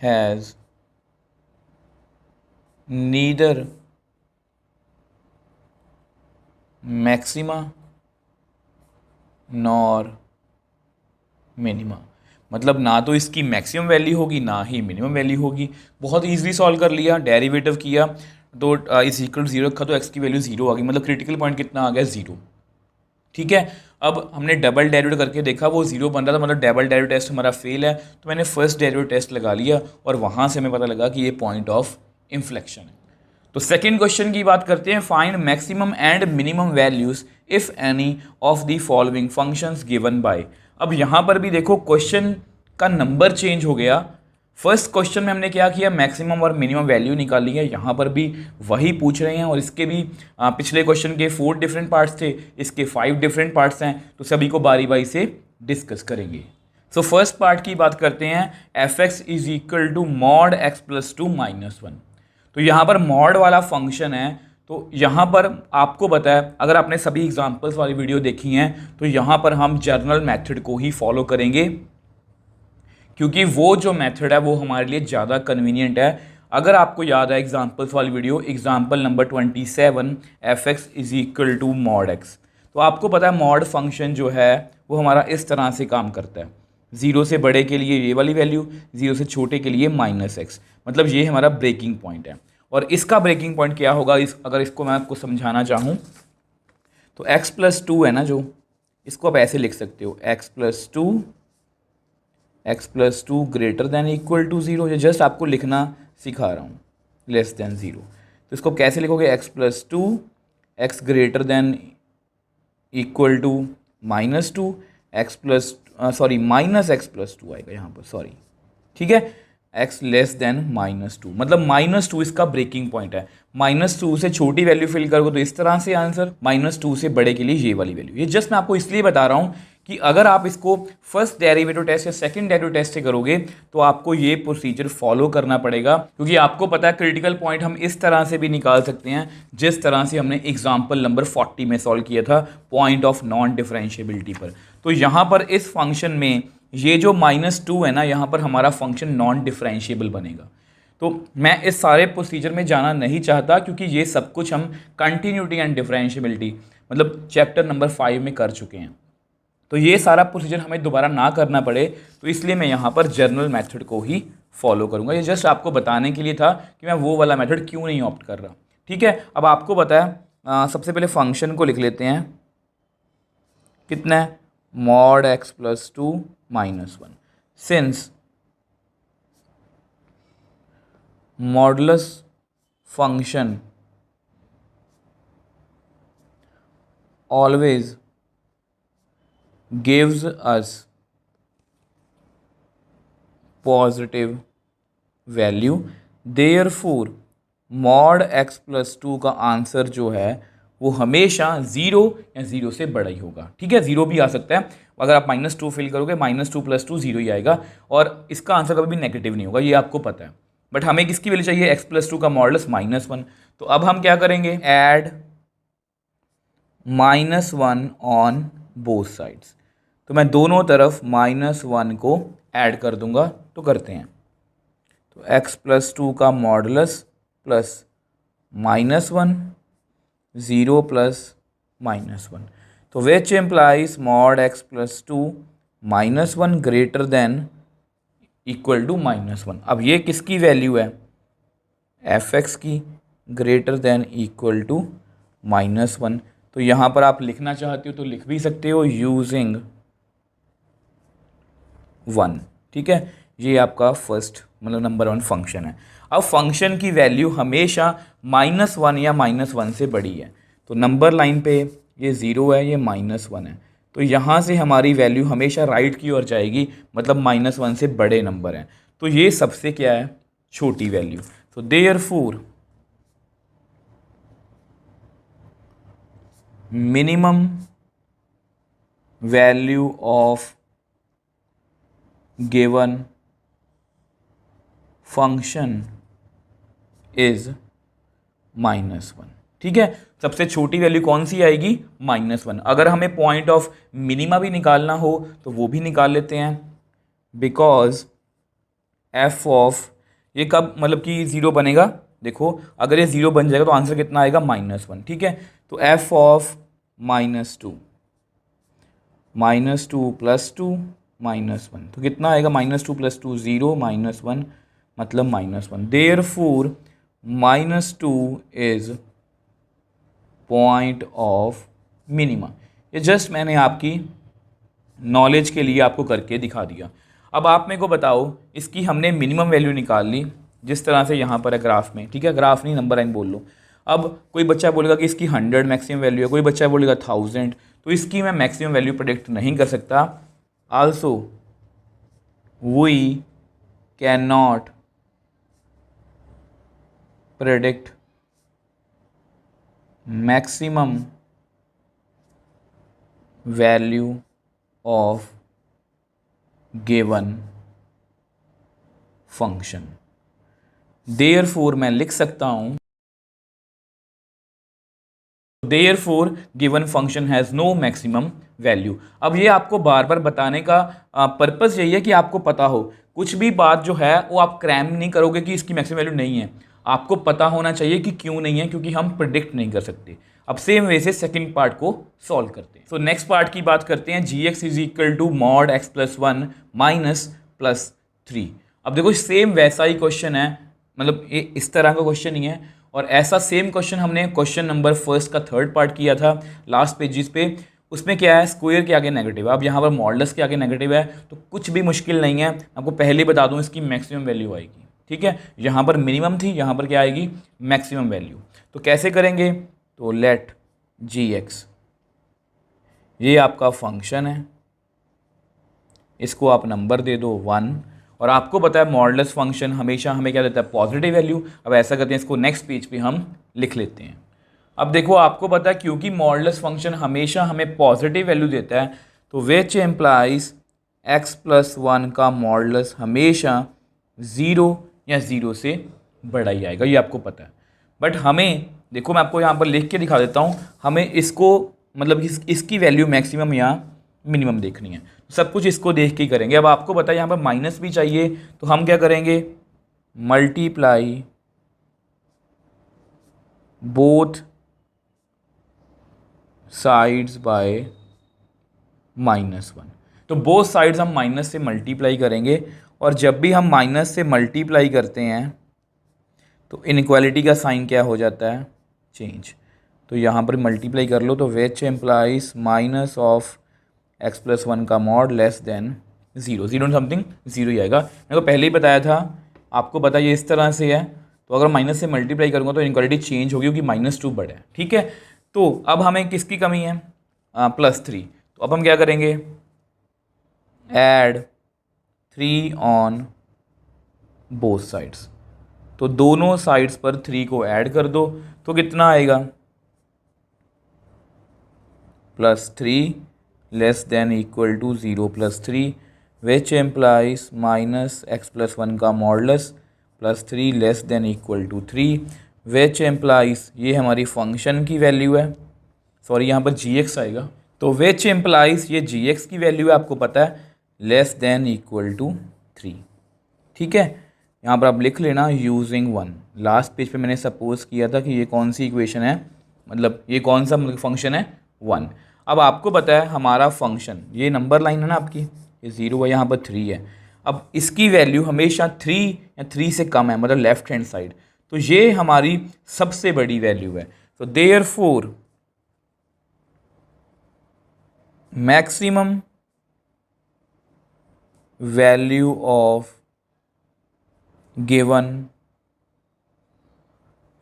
has neither maxima nor minima, मतलब ना तो इसकी मैक्सिमम वैल्यू होगी ना ही मिनिमम वैल्यू होगी। बहुत इजीली सॉल्व कर लिया, डेरिवेटिव किया तो इज इक्वल 0 रखा तो एक्स की वैल्यू 0 आ गई, मतलब क्रिटिकल पॉइंट कितना आ गया 0। ठीक है, अब हमने डबल डेरिवेटिव करके देखा, वो 0 बन रहा था, मतलब डबल डेरिवेटिव टेस्ट हमारा फेल है। तो मैंने फर्स्ट डेरिवेटिव टेस्ट लगा लिया और वहाँ से हमें पता लगा कि ये पॉइंट ऑफ इन्फ्लेक्शन है। तो सेकेंड क्वेश्चन की बात करते हैं, find maximum and minimum values if any of the following functions given by. अब यहाँ पर भी देखो क्वेश्चन का नंबर चेंज हो गया। फर्स्ट क्वेश्चन में हमने क्या किया, मैक्सिमम और मिनिमम वैल्यू निकाली है, यहाँ पर भी वही पूछ रहे हैं और इसके भी पिछले क्वेश्चन के 4 डिफरेंट पार्ट्स थे, इसके 5 डिफरेंट पार्ट्स हैं, तो सभी को बारी बारी से डिस्कस करेंगे। सो फर्स्ट पार्ट की बात करते हैं, F X is equal to mod x plus two minus one. तो यहाँ पर मॉड वाला फंक्शन है, तो यहाँ पर आपको पता है, अगर आपने सभी एग्जाम्पल्स वाली वीडियो देखी हैं तो यहाँ पर हम जर्नल मेथड को ही फॉलो करेंगे, क्योंकि वो जो मेथड है वो हमारे लिए ज़्यादा कन्वीनियंट है। अगर आपको याद है एग्जाम्पल्स वाली video, example number 27, F X is equal to mod X, तो आपको पता है मॉड फंक्शन जो है वो हमारा इस तरह से काम करता है, 0 से बड़े के लिए ये वाली वैल्यू, 0 से छोटे के लिए माइनस एक्स, मतलब ये हमारा ब्रेकिंग पॉइंट है। और इसका ब्रेकिंग पॉइंट क्या होगा, अगर इसको मैं आपको समझाना चाहूँ तो x प्लस टू है ना, जो इसको आप ऐसे लिख सकते हो, x plus two greater than equal to 0, ये जस्ट आपको लिखना सिखा रहा हूँ, लेस देन 0। तो इसको कैसे लिखोगे, x plus two x greater than equal to minus two x plus minus x plus two आएगा यहाँ पर, सॉरी, ठीक है, x less than minus two, मतलब माइनस टू इसका ब्रेकिंग पॉइंट है। माइनस टू से छोटी वैल्यू फिल करोगे तो इस तरह से आंसर, माइनस टू से बड़े के लिए ये वाली वैल्यू। ये जस्ट मैं आपको इसलिए बता रहा हूँ कि अगर आप इसको फर्स्ट डेरिवेटिव टेस्ट या सेकंड डेरिवेटिव टेस्ट से करोगे तो आपको ये प्रोसीजर फॉलो करना पड़ेगा, क्योंकि आपको पता है क्रिटिकल पॉइंट हम इस तरह से भी निकाल सकते हैं जिस तरह से हमने एग्जाम्पल नंबर 40 में सॉल्व किया था, पॉइंट ऑफ नॉन डिफरेंशिएबिलिटी पर। तो यहाँ पर इस फंक्शन में ये जो -2 है ना, यहाँ पर हमारा फंक्शन नॉन डिफरेंशिएबल बनेगा। तो मैं इस सारे प्रोसीजर में जाना नहीं चाहता, क्योंकि ये सब कुछ हम कंटिन्यूटी एंड डिफरेंशिएबिलिटी मतलब चैप्टर नंबर 5 में कर चुके हैं। तो ये सारा प्रोसीजर हमें दोबारा ना करना पड़े, तो इसलिए मैं यहाँ पर जर्नल मेथड को ही फॉलो करूँगा। ये जस्ट आपको बताने के लिए था कि मैं वो वाला मेथड क्यों नहीं ऑप्ट कर रहा, ठीक है। अब आपको बताया, सबसे पहले फंक्शन को लिख लेते हैं, कितना है, mod x plus two minus one, since modulus function always gives us positive value, therefore mod x plus two का आंसर जो है वो हमेशा 0 या 0 से बड़ा ही होगा, ठीक है। 0 भी आ सकता है, अगर आप -2 फिल करोगे, -2 + 2 0 ही आएगा, और इसका आंसर कभी भी नेगेटिव नहीं होगा, ये आपको पता है। बट हमें किसकी वैल्यू चाहिए, x प्लस टू का मॉडुलस -1। तो अब हम क्या करेंगे, ऐड -1 ऑन बोथ साइड्स, तो मैं दोनों तरफ -1 को ऐड कर दूंगा। तो करते हैं, तो x प्लस टू का मॉडुलस प्लस -1, 0 प्लस -1, तो which implies mod x plus two -1 greater than equal to -1। अब ये किसकी वैल्यू है, एफ एक्स की, ग्रेटर देन इक्वल टू -1। तो यहाँ पर आप लिखना चाहते हो तो लिख भी सकते हो, यूजिंग 1, ठीक है। ये आपका फर्स्ट मतलब नंबर 1 फंक्शन है। अब फंक्शन की वैल्यू हमेशा -1 या -1 से बड़ी है, तो नंबर लाइन पे ये 0 है, ये -1 है, तो यहाँ से हमारी वैल्यू हमेशा राइट की ओर जाएगी, मतलब -1 से बड़े नंबर हैं, तो ये सबसे क्या है, छोटी वैल्यू। तो therefore minimum value of given function is -1, ठीक है। सबसे छोटी वैल्यू कौन सी आएगी, -1। अगर हमें पॉइंट ऑफ मिनिमा भी निकालना हो तो वो भी निकाल लेते हैं, बिकॉज एफ ऑफ ये कब मतलब कि 0 बनेगा, देखो अगर ये 0 बन जाएगा तो आंसर कितना आएगा, -1, ठीक है। तो एफ ऑफ -2 + 2 -1, तो कितना आएगा, -2 + 2 0, -1 मतलब -1। Therefore -2 is point of minima, ये जस्ट मैंने आपकी नॉलेज के लिए आपको करके दिखा दिया। अब आप मेरे को बताओ, इसकी हमने मिनिमम वैल्यू निकाल ली जिस तरह से यहाँ पर है ग्राफ में, ठीक है, ग्राफ नहीं नंबर लाइन बोल लो। अब कोई बच्चा बोलेगा कि इसकी 100 मैक्सिमम वैल्यू है, कोई बच्चा बोलेगा 1000, तो इसकी मैं मैक्सिमम वैल्यू प्रेडिक्ट नहीं कर सकता। Also we can not predict maximum value of given function. Therefore मैं लिख सकता हूं, therefore given function has no maximum value. अब ये आपको बार बार बताने का पर्पस यही है कि आपको पता हो, कुछ भी बात जो है वो आप क्रैम नहीं करोगे कि इसकी मैक्सिमम वैल्यू नहीं है। आपको पता होना चाहिए कि क्यों नहीं है, क्योंकि हम प्रिडिक्ट नहीं कर सकते। अब सेम वे से सेकंड पार्ट को सॉल्व करते हैं। सो नेक्स्ट पार्ट की बात करते हैं, G x is equal to mod x plus 1 minus plus 3। अब देखो सेम वैसा ही क्वेश्चन है, मतलब ये इस तरह का क्वेश्चन ही है, और ऐसा सेम क्वेश्चन हमने क्वेश्चन नंबर फर्स्ट का थर्ड पार्ट किया था लास्ट पेजेस पे। उसमें क्या है, स्क्वायर के आगे नेगेटिव है, अब यहाँ पर मॉडुलस के आगे नेगेटिव है, तो कुछ भी मुश्किल नहीं है। आपको पहले बता दूँ इसकी मैक्सिमम वैल्यू आएगी, ठीक है। यहाँ पर मिनिमम थी, यहाँ पर क्या आएगी, मैक्सिमम वैल्यू। तो कैसे करेंगे, तो लेट जी एक्स, ये आपका फंक्शन है, इसको आप नंबर दे दो 1, और आपको पता है मॉडुलस फंक्शन हमेशा हमें क्या देता है, पॉजिटिव वैल्यू। अब ऐसा करते हैं, इसको नेक्स्ट पेज पे हम लिख लेते हैं। अब देखो आपको पता है क्योंकि मॉडुलस फंक्शन हमेशा हमें पॉजिटिव वैल्यू देता है, तो विच एम्प्लाइज एक्स प्लस 1 का मॉडुलस हमेशा 0 या 0 से बड़ा ही आएगा, ये आपको पता है। बट हमें देखो, मैं आपको यहाँ पर लिख के दिखा देता हूँ, हमें इसको मतलब इसकी वैल्यू मैक्सिमम या मिनिमम देखनी है, सब कुछ इसको देख के ही करेंगे। अब आपको पता है यहाँ पर माइनस भी चाहिए, तो हम क्या करेंगे, मल्टीप्लाई बोथ साइड्स बाय -1। तो बोथ साइड्स हम माइनस से मल्टीप्लाई करेंगे, और जब भी हम माइनस से मल्टीप्लाई करते हैं तो इनइक्वालिटी का साइन क्या हो जाता है, चेंज। तो यहाँ पर मल्टीप्लाई कर लो, तो which implies minus of x plus 1 का मॉड लेस देन 0, 0 समथिंग 0 ही आएगा। मेरे को पहले ही बताया था, आपको पता ये इस तरह से है, तो अगर माइनस से मल्टीप्लाई करूँगा तो इनइक्वालिटी चेंज होगी, क्योंकि -2 बड़ा है, ठीक है। तो अब हमें किसकी कमी है, +3। तो अब हम क्या करेंगे, ऐड 3 ऑन बोथ साइड्स। तो दोनों साइड्स पर 3 को ऐड कर दो, तो कितना आएगा, +3 less than equal to 0 + 3, which implies minus x plus 1 का modulus +3 less than equal to 3, which implies, ये हमारी फंक्शन की वैल्यू है, सॉरी यहाँ पर जी एक्स आएगा, तो विच एम्प्लाइज ये जी एक्स की वैल्यू है, आपको पता है, लेस देन इक्वल टू 3, ठीक है। यहाँ पर आप लिख लेना यूजिंग 1। लास्ट पेज पे मैंने सपोज किया था कि ये कौन सी इक्वेशन है, मतलब ये कौन सा फंक्शन है, 1। अब आपको पता है हमारा फंक्शन, ये नंबर लाइन है ना आपकी, ये 0 है, यहाँ पर 3 है। अब इसकी वैल्यू हमेशा 3 या 3 से कम है, मतलब लेफ्ट हैंड साइड, तो ये हमारी सबसे बड़ी वैल्यू है। तो therefore maximum value of given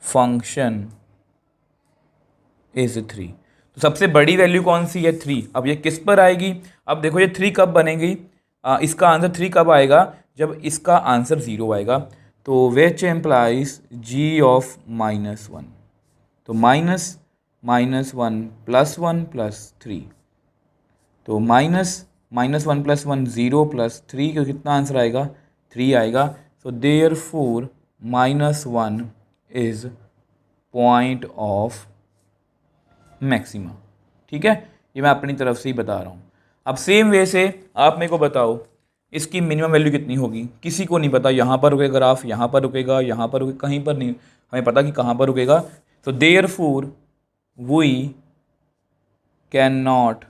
function is 3। तो सबसे बड़ी वैल्यू कौन सी है, 3। अब ये किस पर आएगी, अब देखो ये 3 कब बनेगी, इसका आंसर 3 कब आएगा, जब इसका आंसर 0 आएगा। तो विच एम्प्लाइज जी ऑफ -1, तो -1 +1 +3, तो -1 + 1 0 + 3 का कितना आंसर आएगा, 3 आएगा। So therefore -1 is point of maxima, ठीक है। ये मैं अपनी तरफ से ही बता रहा हूँ। अब सेम वे से आप मेरे को बताओ इसकी मिनिमम वैल्यू कितनी होगी, किसी को नहीं पता, यहाँ पर रुकेगा ग्राफ, यहाँ पर रुकेगा, यहाँ पर रुकेगा, कहीं पर नहीं हमें पता कि कहाँ पर रुकेगा। तो therefore we can not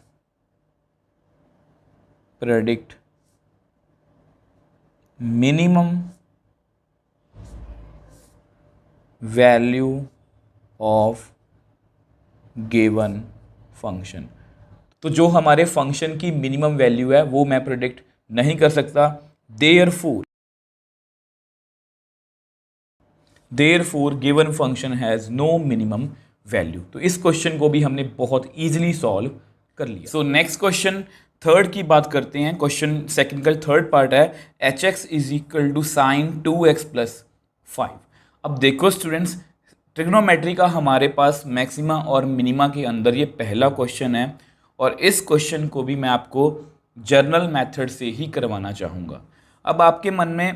predict minimum value of given function. तो जो हमारे फंक्शन की मिनिमम वैल्यू है वो मैं प्रिडिक्ट नहीं कर सकता। Therefore given function has no minimum value. तो इस क्वेश्चन को भी हमने बहुत ईजिली सॉल्व कर लिया। सो नेक्स्ट क्वेश्चन थर्ड की बात करते हैं। क्वेश्चन सेकंड का थर्ड पार्ट है h x is equal to sine 2x plus 5। अब देखो स्टूडेंट्स, ट्रिग्नोमेट्री का हमारे पास मैक्सिमा और मिनिमा के अंदर ये पहला क्वेश्चन है और इस क्वेश्चन को भी मैं आपको जर्नल मेथड से ही करवाना चाहूँगा। अब आपके मन में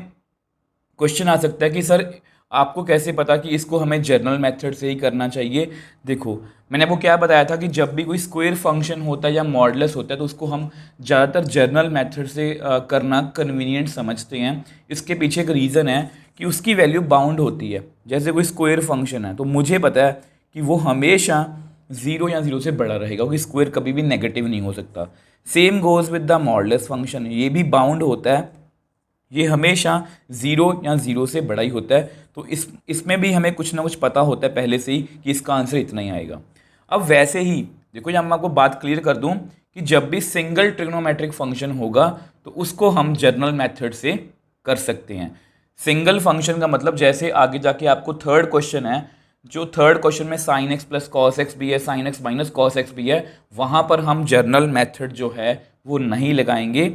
क्वेश्चन आ सकता है कि सर आपको कैसे पता कि इसको हमें जर्नल मेथड से ही करना चाहिए। देखो मैंने आपको क्या बताया था कि जब भी कोई स्क्वायर फंक्शन होता है या मॉडुलस होता है तो उसको हम ज़्यादातर जर्नल मेथड से करना कन्वीनियंट समझते हैं। इसके पीछे एक रीज़न है कि उसकी वैल्यू बाउंड होती है। जैसे कोई स्क्वायर फंक्शन है तो मुझे पता है कि वो हमेशा 0 या 0 से बड़ा रहेगा क्योंकि स्क्वायर कभी भी नेगेटिव नहीं हो सकता। Same goes with the modulus function, ये भी बाउंड होता है, ये हमेशा 0 या 0 से बड़ा ही होता है। तो इसमें भी हमें कुछ ना कुछ पता होता है पहले से ही कि इसका आंसर इतना ही आएगा। अब वैसे ही देखो, जब मैं आपको बात क्लियर कर दूं कि जब भी सिंगल ट्रिग्नोमेट्रिक फंक्शन होगा तो उसको हम जर्नल मेथड से कर सकते हैं। सिंगल फंक्शन का मतलब जैसे आगे जाके आपको थर्ड क्वेश्चन है, जो थर्ड क्वेश्चन में sine x plus cos x भी है, sine x minus cos x भी है, वहाँ पर हम जर्नल मेथड जो है वो नहीं लगाएंगे।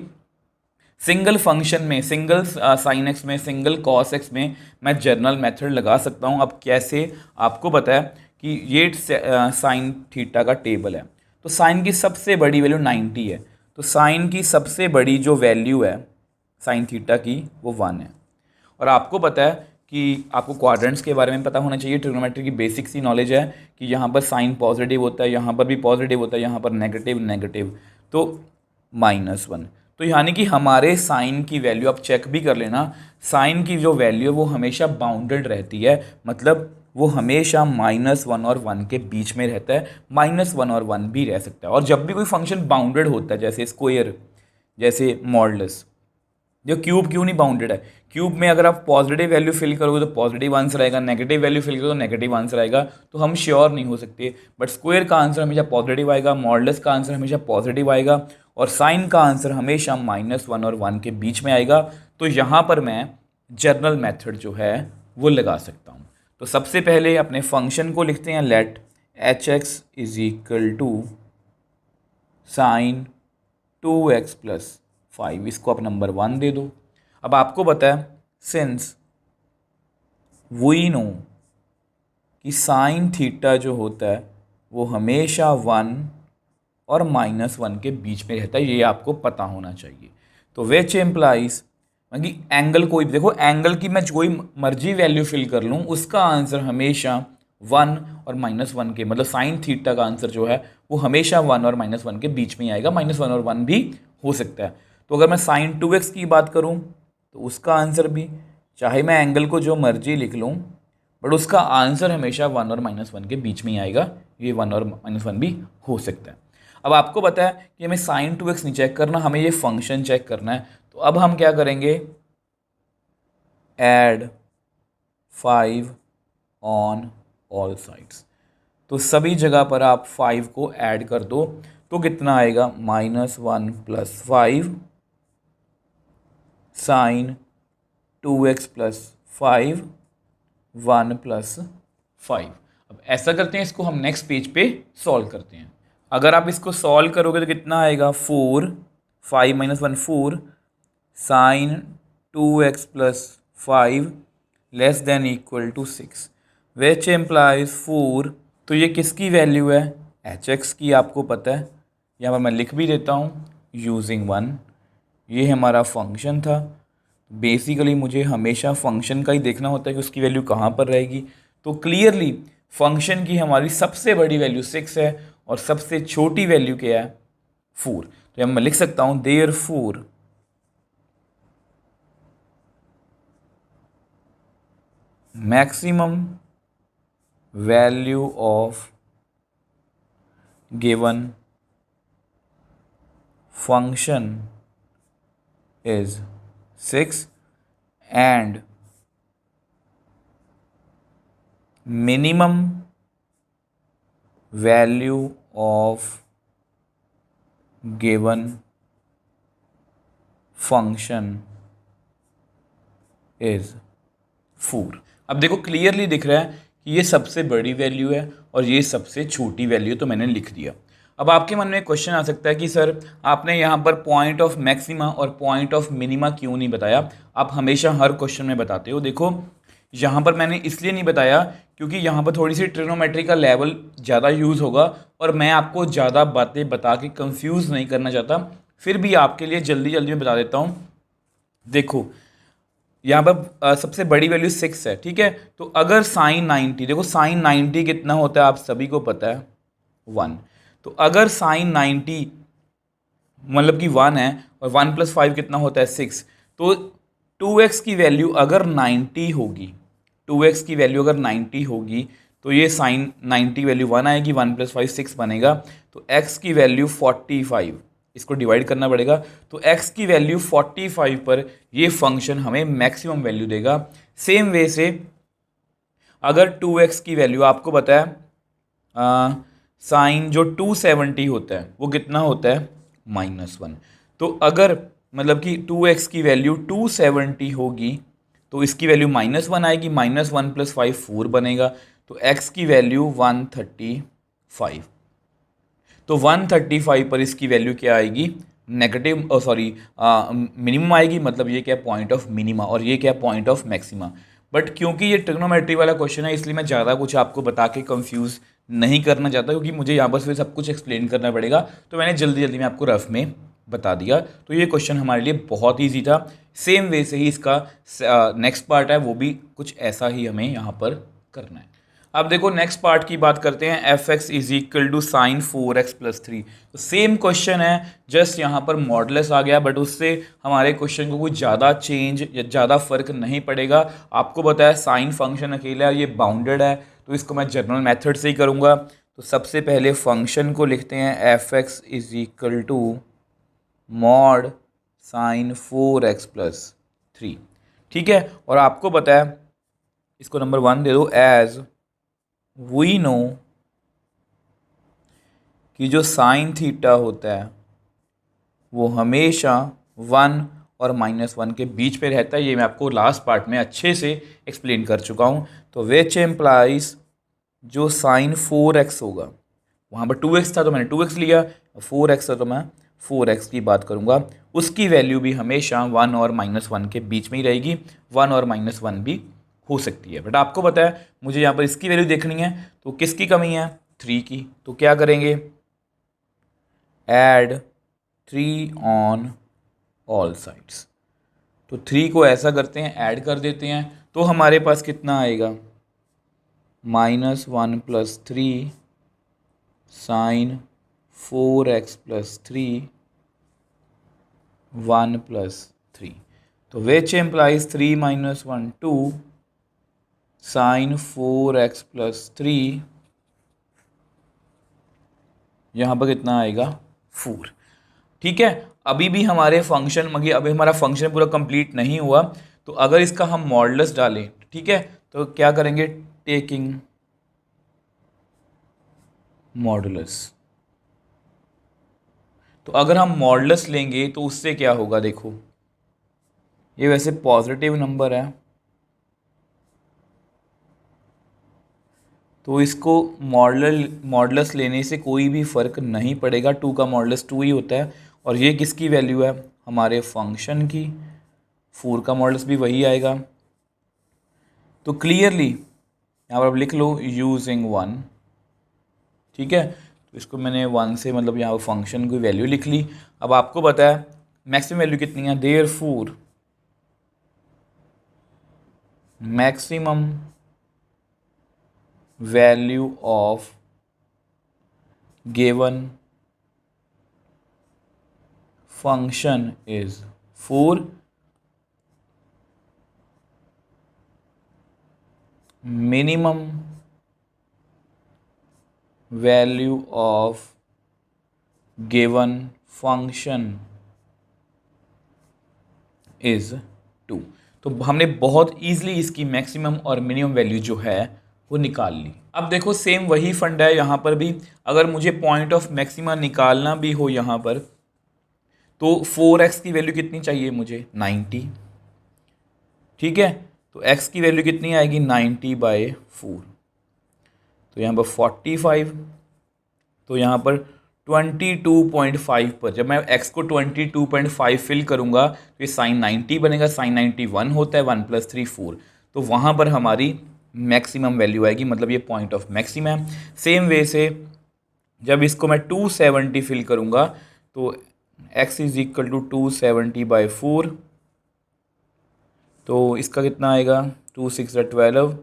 सिंगल फंक्शन में, सिंगल साइन एक्स में, सिंगल कॉस एक्स में मैं जर्नल मेथड लगा सकता हूँ। अब कैसे, आपको पता है कि ये साइन थीटा का टेबल है, तो साइन की सबसे बड़ी वैल्यू 90 है, तो साइन की सबसे बड़ी जो वैल्यू है साइन थीटा की वो 1 है। और आपको पता है कि आपको क्वाड्रेंट्स के बारे में पता होना चाहिए। ट्रिग्नोमेट्री की बेसिक सी नॉलेज है कि यहाँ पर साइन पॉजिटिव होता है, यहाँ पर भी पॉजिटिव होता है, यहाँ पर नेगेटिव नेगेटिव, तो -1। तो यानी कि हमारे साइन की वैल्यू आप चेक भी कर लेना, साइन की जो वैल्यू है वो हमेशा बाउंडेड रहती है, मतलब वो हमेशा -1 और 1 के बीच में रहता है। -1 और 1 भी रह सकता है। और जब भी कोई फंक्शन बाउंडेड होता है, जैसे स्क्वायर, जैसे मॉडुलस, जो क्यूब क्यों नहीं बाउंडेड है, क्यूब में अगर आप पॉजिटिव वैल्यू फिल करोगे तो पॉजिटिव आंसर आएगा, नेगेटिव वैल्यू फिल करोगे तो नेगेटिव आंसर आएगा, तो हम श्योर नहीं हो सकते। बट स्क्वायर का आंसर हमेशा पॉजिटिव आएगा, मॉडुलस का आंसर हमेशा पॉजिटिव आएगा, और साइन का आंसर हमेशा -1 और 1 के बीच में आएगा। तो यहाँ पर मैं जर्नल मेथड जो है वो लगा सकता हूँ। तो सबसे पहले अपने फंक्शन को लिखते हैं, let h x is equal to sine 2x plus 5, इसको आप नंबर 1 दे दो। अब आपको पता है सिंस वी नो कि साइन थीटा जो होता है वो हमेशा 1 और -1 के बीच में रहता है, ये आपको पता होना चाहिए। तो विच एम्प्लाइज कि एंगल, कोई भी देखो एंगल की मैं कोई मर्जी वैल्यू फिल कर लूँ, उसका आंसर हमेशा 1 और -1 के, मतलब साइन थीटा का आंसर जो है वो हमेशा 1 और -1 के बीच में ही आएगा, -1 और 1 भी हो सकता है। तो अगर मैं साइन 2x की बात करूँ तो उसका आंसर भी, चाहे मैं एंगल को जो मर्जी लिख लूँ, बट उसका आंसर हमेशा 1 और -1 के बीच में ही आएगा, ये 1 और -1 भी हो सकता है। अब आपको पता है कि हमें साइन 2x नहीं चेक करना, हमें ये फंक्शन चेक करना है। तो अब हम क्या करेंगे, ऐड 5 ऑन ऑल साइड्स। तो सभी जगह पर आप 5 को ऐड कर दो, तो कितना आएगा, -1 plus 5 sign 2x plus 5 1 plus 5। अब ऐसा करते हैं, इसको हम नेक्स्ट पेज पे सॉल्व करते हैं। अगर आप इसको सॉल्व करोगे तो कितना आएगा, 4, 5 - 1 4 sine 2x plus 5 less than equal to 6, which implies 4। तो ये किसकी वैल्यू है, एच एक्स की, आपको पता है। यहाँ पर मैं लिख भी देता हूँ यूजिंग 1। ये हमारा फंक्शन था। बेसिकली मुझे हमेशा फंक्शन का ही देखना होता है कि उसकी वैल्यू कहाँ पर रहेगी। तो क्लियरली फंक्शन की हमारी सबसे बड़ी वैल्यू 6 है और सबसे छोटी वैल्यू क्या है, 4। तो मैं लिख सकता हूँ therefore maximum value of given function is 6 and minimum value of given function is 4। अब देखो क्लियरली दिख रहा है कि ये सबसे बड़ी वैल्यू है और ये सबसे छोटी वैल्यू, तो मैंने लिख दिया। अब आपके मन में एक क्वेश्चन आ सकता है कि सर आपने यहाँ पर पॉइंट ऑफ मैक्सिमा और पॉइंट ऑफ मिनिमा क्यों नहीं बताया? आप हमेशा हर क्वेश्चन में बताते हो। देखो यहाँ पर मैंने इसलिए नहीं बताया क्योंकि यहाँ पर थोड़ी सी ट्रिग्नोमेट्री का लेवल ज़्यादा यूज़ होगा और मैं आपको ज़्यादा बातें बता के कंफ्यूज नहीं करना चाहता। फिर भी आपके लिए जल्दी जल्दी में बता देता हूँ। देखो यहाँ पर सबसे बड़ी वैल्यू 6 है, ठीक है। तो अगर साइन 90, देखो साइन 90 कितना होता है आप सभी को पता है 1। तो अगर साइन 90 मतलब कि 1 है और 1 + 5 कितना होता है 6, तो 2x की वैल्यू अगर 90 होगी, 2x की वैल्यू अगर 90 होगी तो ये साइन 90 वैल्यू 1 आएगी, 1 + 5 6 बनेगा। तो x की वैल्यू 45, इसको डिवाइड करना पड़ेगा। तो x की वैल्यू 45 पर ये फंक्शन हमें मैक्सिमम वैल्यू देगा। सेम वे से अगर 2x की वैल्यू आपको बताया साइन जो 270 होता है वो कितना होता है -1। तो अगर मतलब कि 2x की वैल्यू 270 होगी तो इसकी वैल्यू -1 आएगी, -1 + 5 4 बनेगा। तो x की वैल्यू 135। तो 135 पर इसकी वैल्यू क्या आएगी? नेगेटिव, सॉरी मिनिमम आएगी। मतलब ये क्या पॉइंट ऑफ मिनिमा और ये क्या पॉइंट ऑफ मैक्सिमा। बट क्योंकि ये ट्रिग्नोमेट्री वाला क्वेश्चन है इसलिए मैं ज़्यादा कुछ आपको बता के कंफ्यूज नहीं करना चाहता क्योंकि मुझे यहाँ पर फिर सब कुछ एक्सप्लेन करना पड़ेगा। तो मैंने जल्दी जल्दी में आपको रफ में बता दिया। तो ये क्वेश्चन हमारे लिए बहुत ईजी था। सेम वे से ही इसका नेक्स्ट पार्ट है, वो भी कुछ ऐसा ही हमें यहाँ पर करना है। अब देखो नेक्स्ट पार्ट की बात करते हैं। fx = sine 4x + 3। तो सेम क्वेश्चन है, जस्ट यहाँ पर मॉडुलस आ गया, बट उससे हमारे क्वेश्चन को कुछ ज़्यादा चेंज या ज़्यादा फर्क नहीं पड़ेगा। आपको बताया साइन फंक्शन अकेला है, ये बाउंडेड है, तो इसको मैं जनरल मेथड से ही करूँगा। तो सबसे पहले फंक्शन को लिखते हैं fx = मॉड साइन 4x + 3, ठीक है। और आपको बताया इसको नंबर 1 दे दो, एज वी नो कि जो साइन थीटा होता है वो हमेशा 1 और -1 के बीच में रहता है। ये मैं आपको लास्ट पार्ट में अच्छे से एक्सप्लेन कर चुका हूँ। तो विच एम्प्लाइज जो साइन 4x होगा, वहाँ पर 2x था तो मैंने 2x लिया, 4x था तो मैं 4x की बात करूँगा, उसकी वैल्यू भी हमेशा 1 और -1 के बीच में ही रहेगी। 1 और -1 भी हो सकती है, बट आपको पता है मुझे यहाँ पर इसकी वैल्यू देखनी है। तो किसकी कमी है? 3 की। तो क्या करेंगे? Add 3 on all sides. तो 3 को ऐसा करते हैं, ऐड कर देते हैं, तो हमारे पास कितना आएगा? -1 + 3 साइन 4x + 3 1 + 3। तो विच एम्प्लाइज 3 - 1 2 साइन 4x + 3, यहाँ पर कितना आएगा? 4, ठीक है। अभी भी हमारे फंक्शन मगर अभी हमारा फंक्शन पूरा कंप्लीट नहीं हुआ। तो अगर इसका हम मॉडुलस डालें, ठीक है, तो क्या करेंगे? Taking modulus. तो अगर हम मॉडुलस लेंगे तो उससे क्या होगा? देखो ये वैसे पॉजिटिव नंबर है, तो इसको मॉडुलस लेने से कोई भी फ़र्क नहीं पड़ेगा। 2 का मॉडुलस 2 ही होता है। और ये किसकी वैल्यू है? हमारे फंक्शन की। 4 का मॉडुलस भी वही आएगा। तो क्लियरली यहाँ पर आप लिख लो यूजिंग 1, ठीक है। तो इसको मैंने 1 से मतलब यहाँ पर फंक्शन की वैल्यू लिख ली। अब आपको पता है मैक्सिमम वैल्यू कितनी है? Therefore maximum value of given function is 4। Minimum value of given function is 2। तो हमने बहुत ईजिली इसकी मैक्सिमम और मिनिमम वैल्यू जो है वो निकाल ली। अब देखो सेम वही फंडा है यहाँ पर भी, अगर मुझे पॉइंट ऑफ मैक्सिमा निकालना भी हो यहाँ पर तो 4x की वैल्यू कितनी चाहिए मुझे 90, ठीक है। तो x की वैल्यू कितनी आएगी 90/4, तो यहाँ पर 45, तो यहाँ पर 22.5 पर जब मैं x को 22.5 फिल करूँगा तो ये साइन 90 बनेगा, साइन 91 होता है 1 + 3 4, तो वहाँ पर हमारी मैक्सिमम वैल्यू आएगी, मतलब ये पॉइंट ऑफ मैक्सिमम है। सेम वे से जब इसको मैं 270 फिल करूँगा तो x = 270/4, तो इसका कितना आएगा 2 6 12,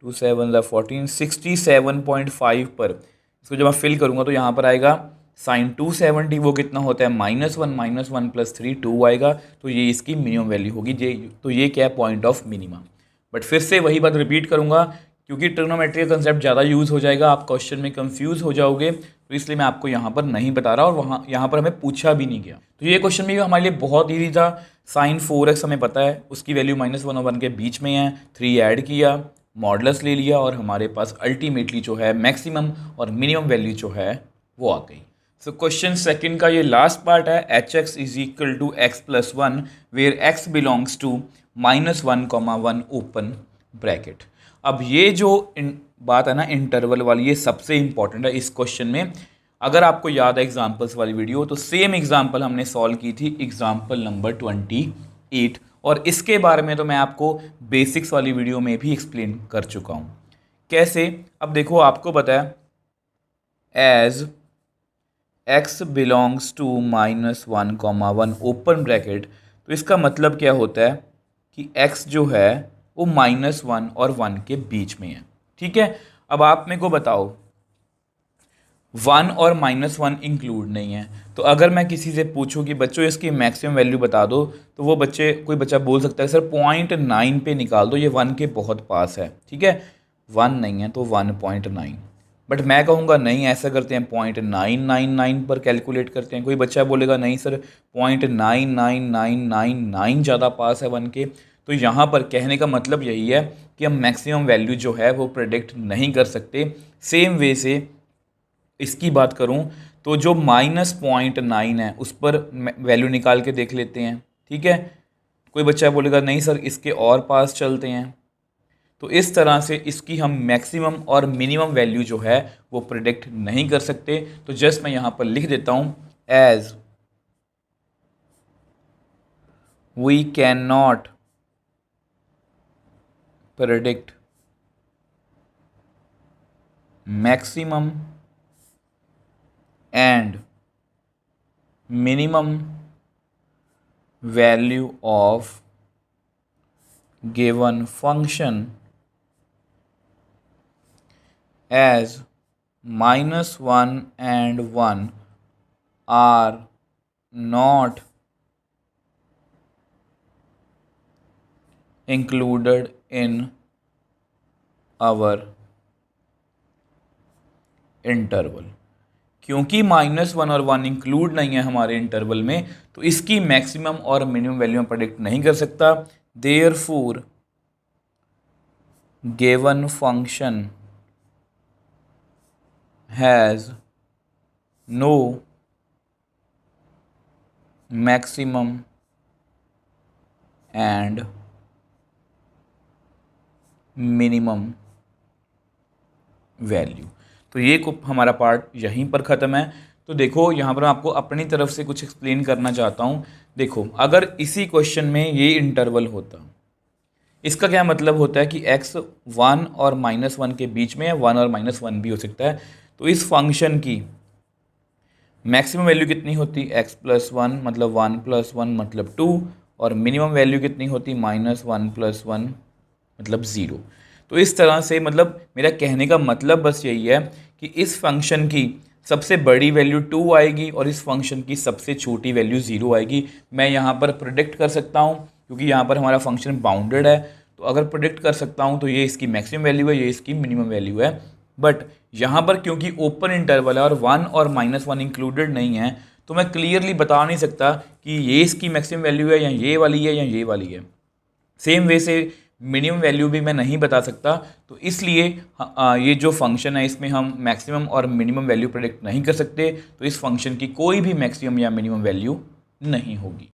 2 7 14, 67.5 पर इसको जब मैं फिल करूँगा तो यहाँ पर आएगा साइन 270, वो कितना होता है -1 + 3 2 आएगा, तो ये इसकी मिनिमम वैल्यू होगी। तो ये क्या है पॉइंट ऑफ मिनिमम। बट फिर से वही बात रिपीट करूँगा क्योंकि ट्रिग्नोमेट्री का कंसेप्ट ज़्यादा यूज़ हो जाएगा, आप क्वेश्चन में कंफ्यूज हो जाओगे, तो इसलिए मैं आपको यहाँ पर नहीं बता रहा और यहाँ पर हमें पूछा भी नहीं गया। तो ये क्वेश्चन भी हमारे लिए बहुत ईजी था। साइन 4x हमें पता है, उसकी वैल्यू -1 और 1 के बीच में है, 3 ऐड किया, मॉडुलस ले लिया और हमारे पास अल्टीमेटली जो है मैक्सिमम और मिनिमम वैल्यू जो है वो आ गई। सो क्वेश्चन सेकंड का ये लास्ट पार्ट है, hx = x + 1 where x belongs to -1, open bracket. अब ये जो बात है ना इंटरवल वाली, ये सबसे इंपॉर्टेंट है इस क्वेश्चन में। अगर आपको याद है एग्जाम्पल्स वाली वीडियो, तो सेम एग्जाम्पल हमने सॉल्व की थी, एग्जाम्पल नंबर 28, और इसके बारे में तो मैं आपको बेसिक्स वाली वीडियो में भी एक्सप्लेन कर चुका हूँ। कैसे? अब देखो आपको पता है as x belongs to -1, open bracket, तो इसका मतलब क्या होता है कि x जो है वो -1 और 1 के बीच में है, ठीक है। अब आप मेरे को बताओ 1 और -1 इंक्लूड नहीं है, तो अगर मैं किसी से पूछूं कि बच्चों इसकी मैक्सिमम वैल्यू बता दो, तो वो कोई बच्चा बोल सकता है सर 0.9 पे निकाल दो, ये 1 के बहुत पास है, ठीक है। 1 नहीं है तो 1.9, बट मैं कहूँगा नहीं, ऐसा करते हैं 0.999 पर कैलकुलेट करते हैं। कोई बच्चा बोलेगा नहीं सर 0.99999 ज़्यादा पास है 1 के। तो यहाँ पर कहने का मतलब यही है कि हम मैक्सिमम वैल्यू जो है वो प्रेडिक्ट नहीं कर सकते। सेम वे से इसकी बात करूँ तो जो -0.9 है उस पर वैल्यू निकाल के देख लेते हैं, ठीक है। कोई बच्चा बोलेगा नहीं सर इसके और पास चलते हैं, तो इस तरह से इसकी हम मैक्सिमम और मिनिमम वैल्यू जो है वो प्रेडिक्ट नहीं कर सकते। तो जस्ट मैं यहाँ पर लिख देता हूँ as we can not predict maximum and minimum value of given function as -1 and 1 are not included in our interval. क्योंकि -1 और 1 इंक्लूड नहीं है हमारे इंटरवल में, तो इसकी मैक्सिमम और मिनिमम वैल्यू प्रेडिक्ट नहीं कर सकता। Therefore given function has no maximum and minimum value. तो ये हमारा पार्ट यहीं पर ख़त्म है। तो देखो यहाँ पर मैं आपको अपनी तरफ से कुछ एक्सप्लेन करना चाहता हूँ। देखो अगर इसी क्वेश्चन में ये इंटरवल होता, इसका क्या मतलब होता है कि x 1 और -1 के बीच में है, 1 और -1 भी हो सकता है। तो इस फंक्शन की मैक्सिमम वैल्यू कितनी होती, x + 1 मतलब 1 + 1 मतलब 2, और मिनिमम वैल्यू कितनी होती -1 + 1 मतलब 0। तो इस तरह से मतलब मेरा कहने का मतलब बस यही है कि इस फंक्शन की सबसे बड़ी वैल्यू 2 आएगी और इस फंक्शन की सबसे छोटी वैल्यू 0 आएगी। मैं यहाँ पर प्रेडिक्ट कर सकता हूँ क्योंकि यहाँ पर हमारा फंक्शन बाउंडेड है, तो अगर प्रेडिक्ट कर सकता हूँ तो ये इसकी मैक्सिमम वैल्यू है, ये इसकी मिनिमम वैल्यू है। बट यहाँ पर क्योंकि ओपन इंटरवल है और 1 और -1 इंक्लूडेड नहीं है, तो मैं क्लियरली बता नहीं सकता कि ये इसकी मैक्सिमम वैल्यू है या ये वाली है या ये वाली है। सेम वे से मिनिमम वैल्यू भी मैं नहीं बता सकता, तो इसलिए ये जो फंक्शन है इसमें हम मैक्सिमम और मिनिमम वैल्यू प्रेडिक्ट नहीं कर सकते, तो इस फंक्शन की कोई भी मैक्सिमम या मिनिमम वैल्यू नहीं होगी।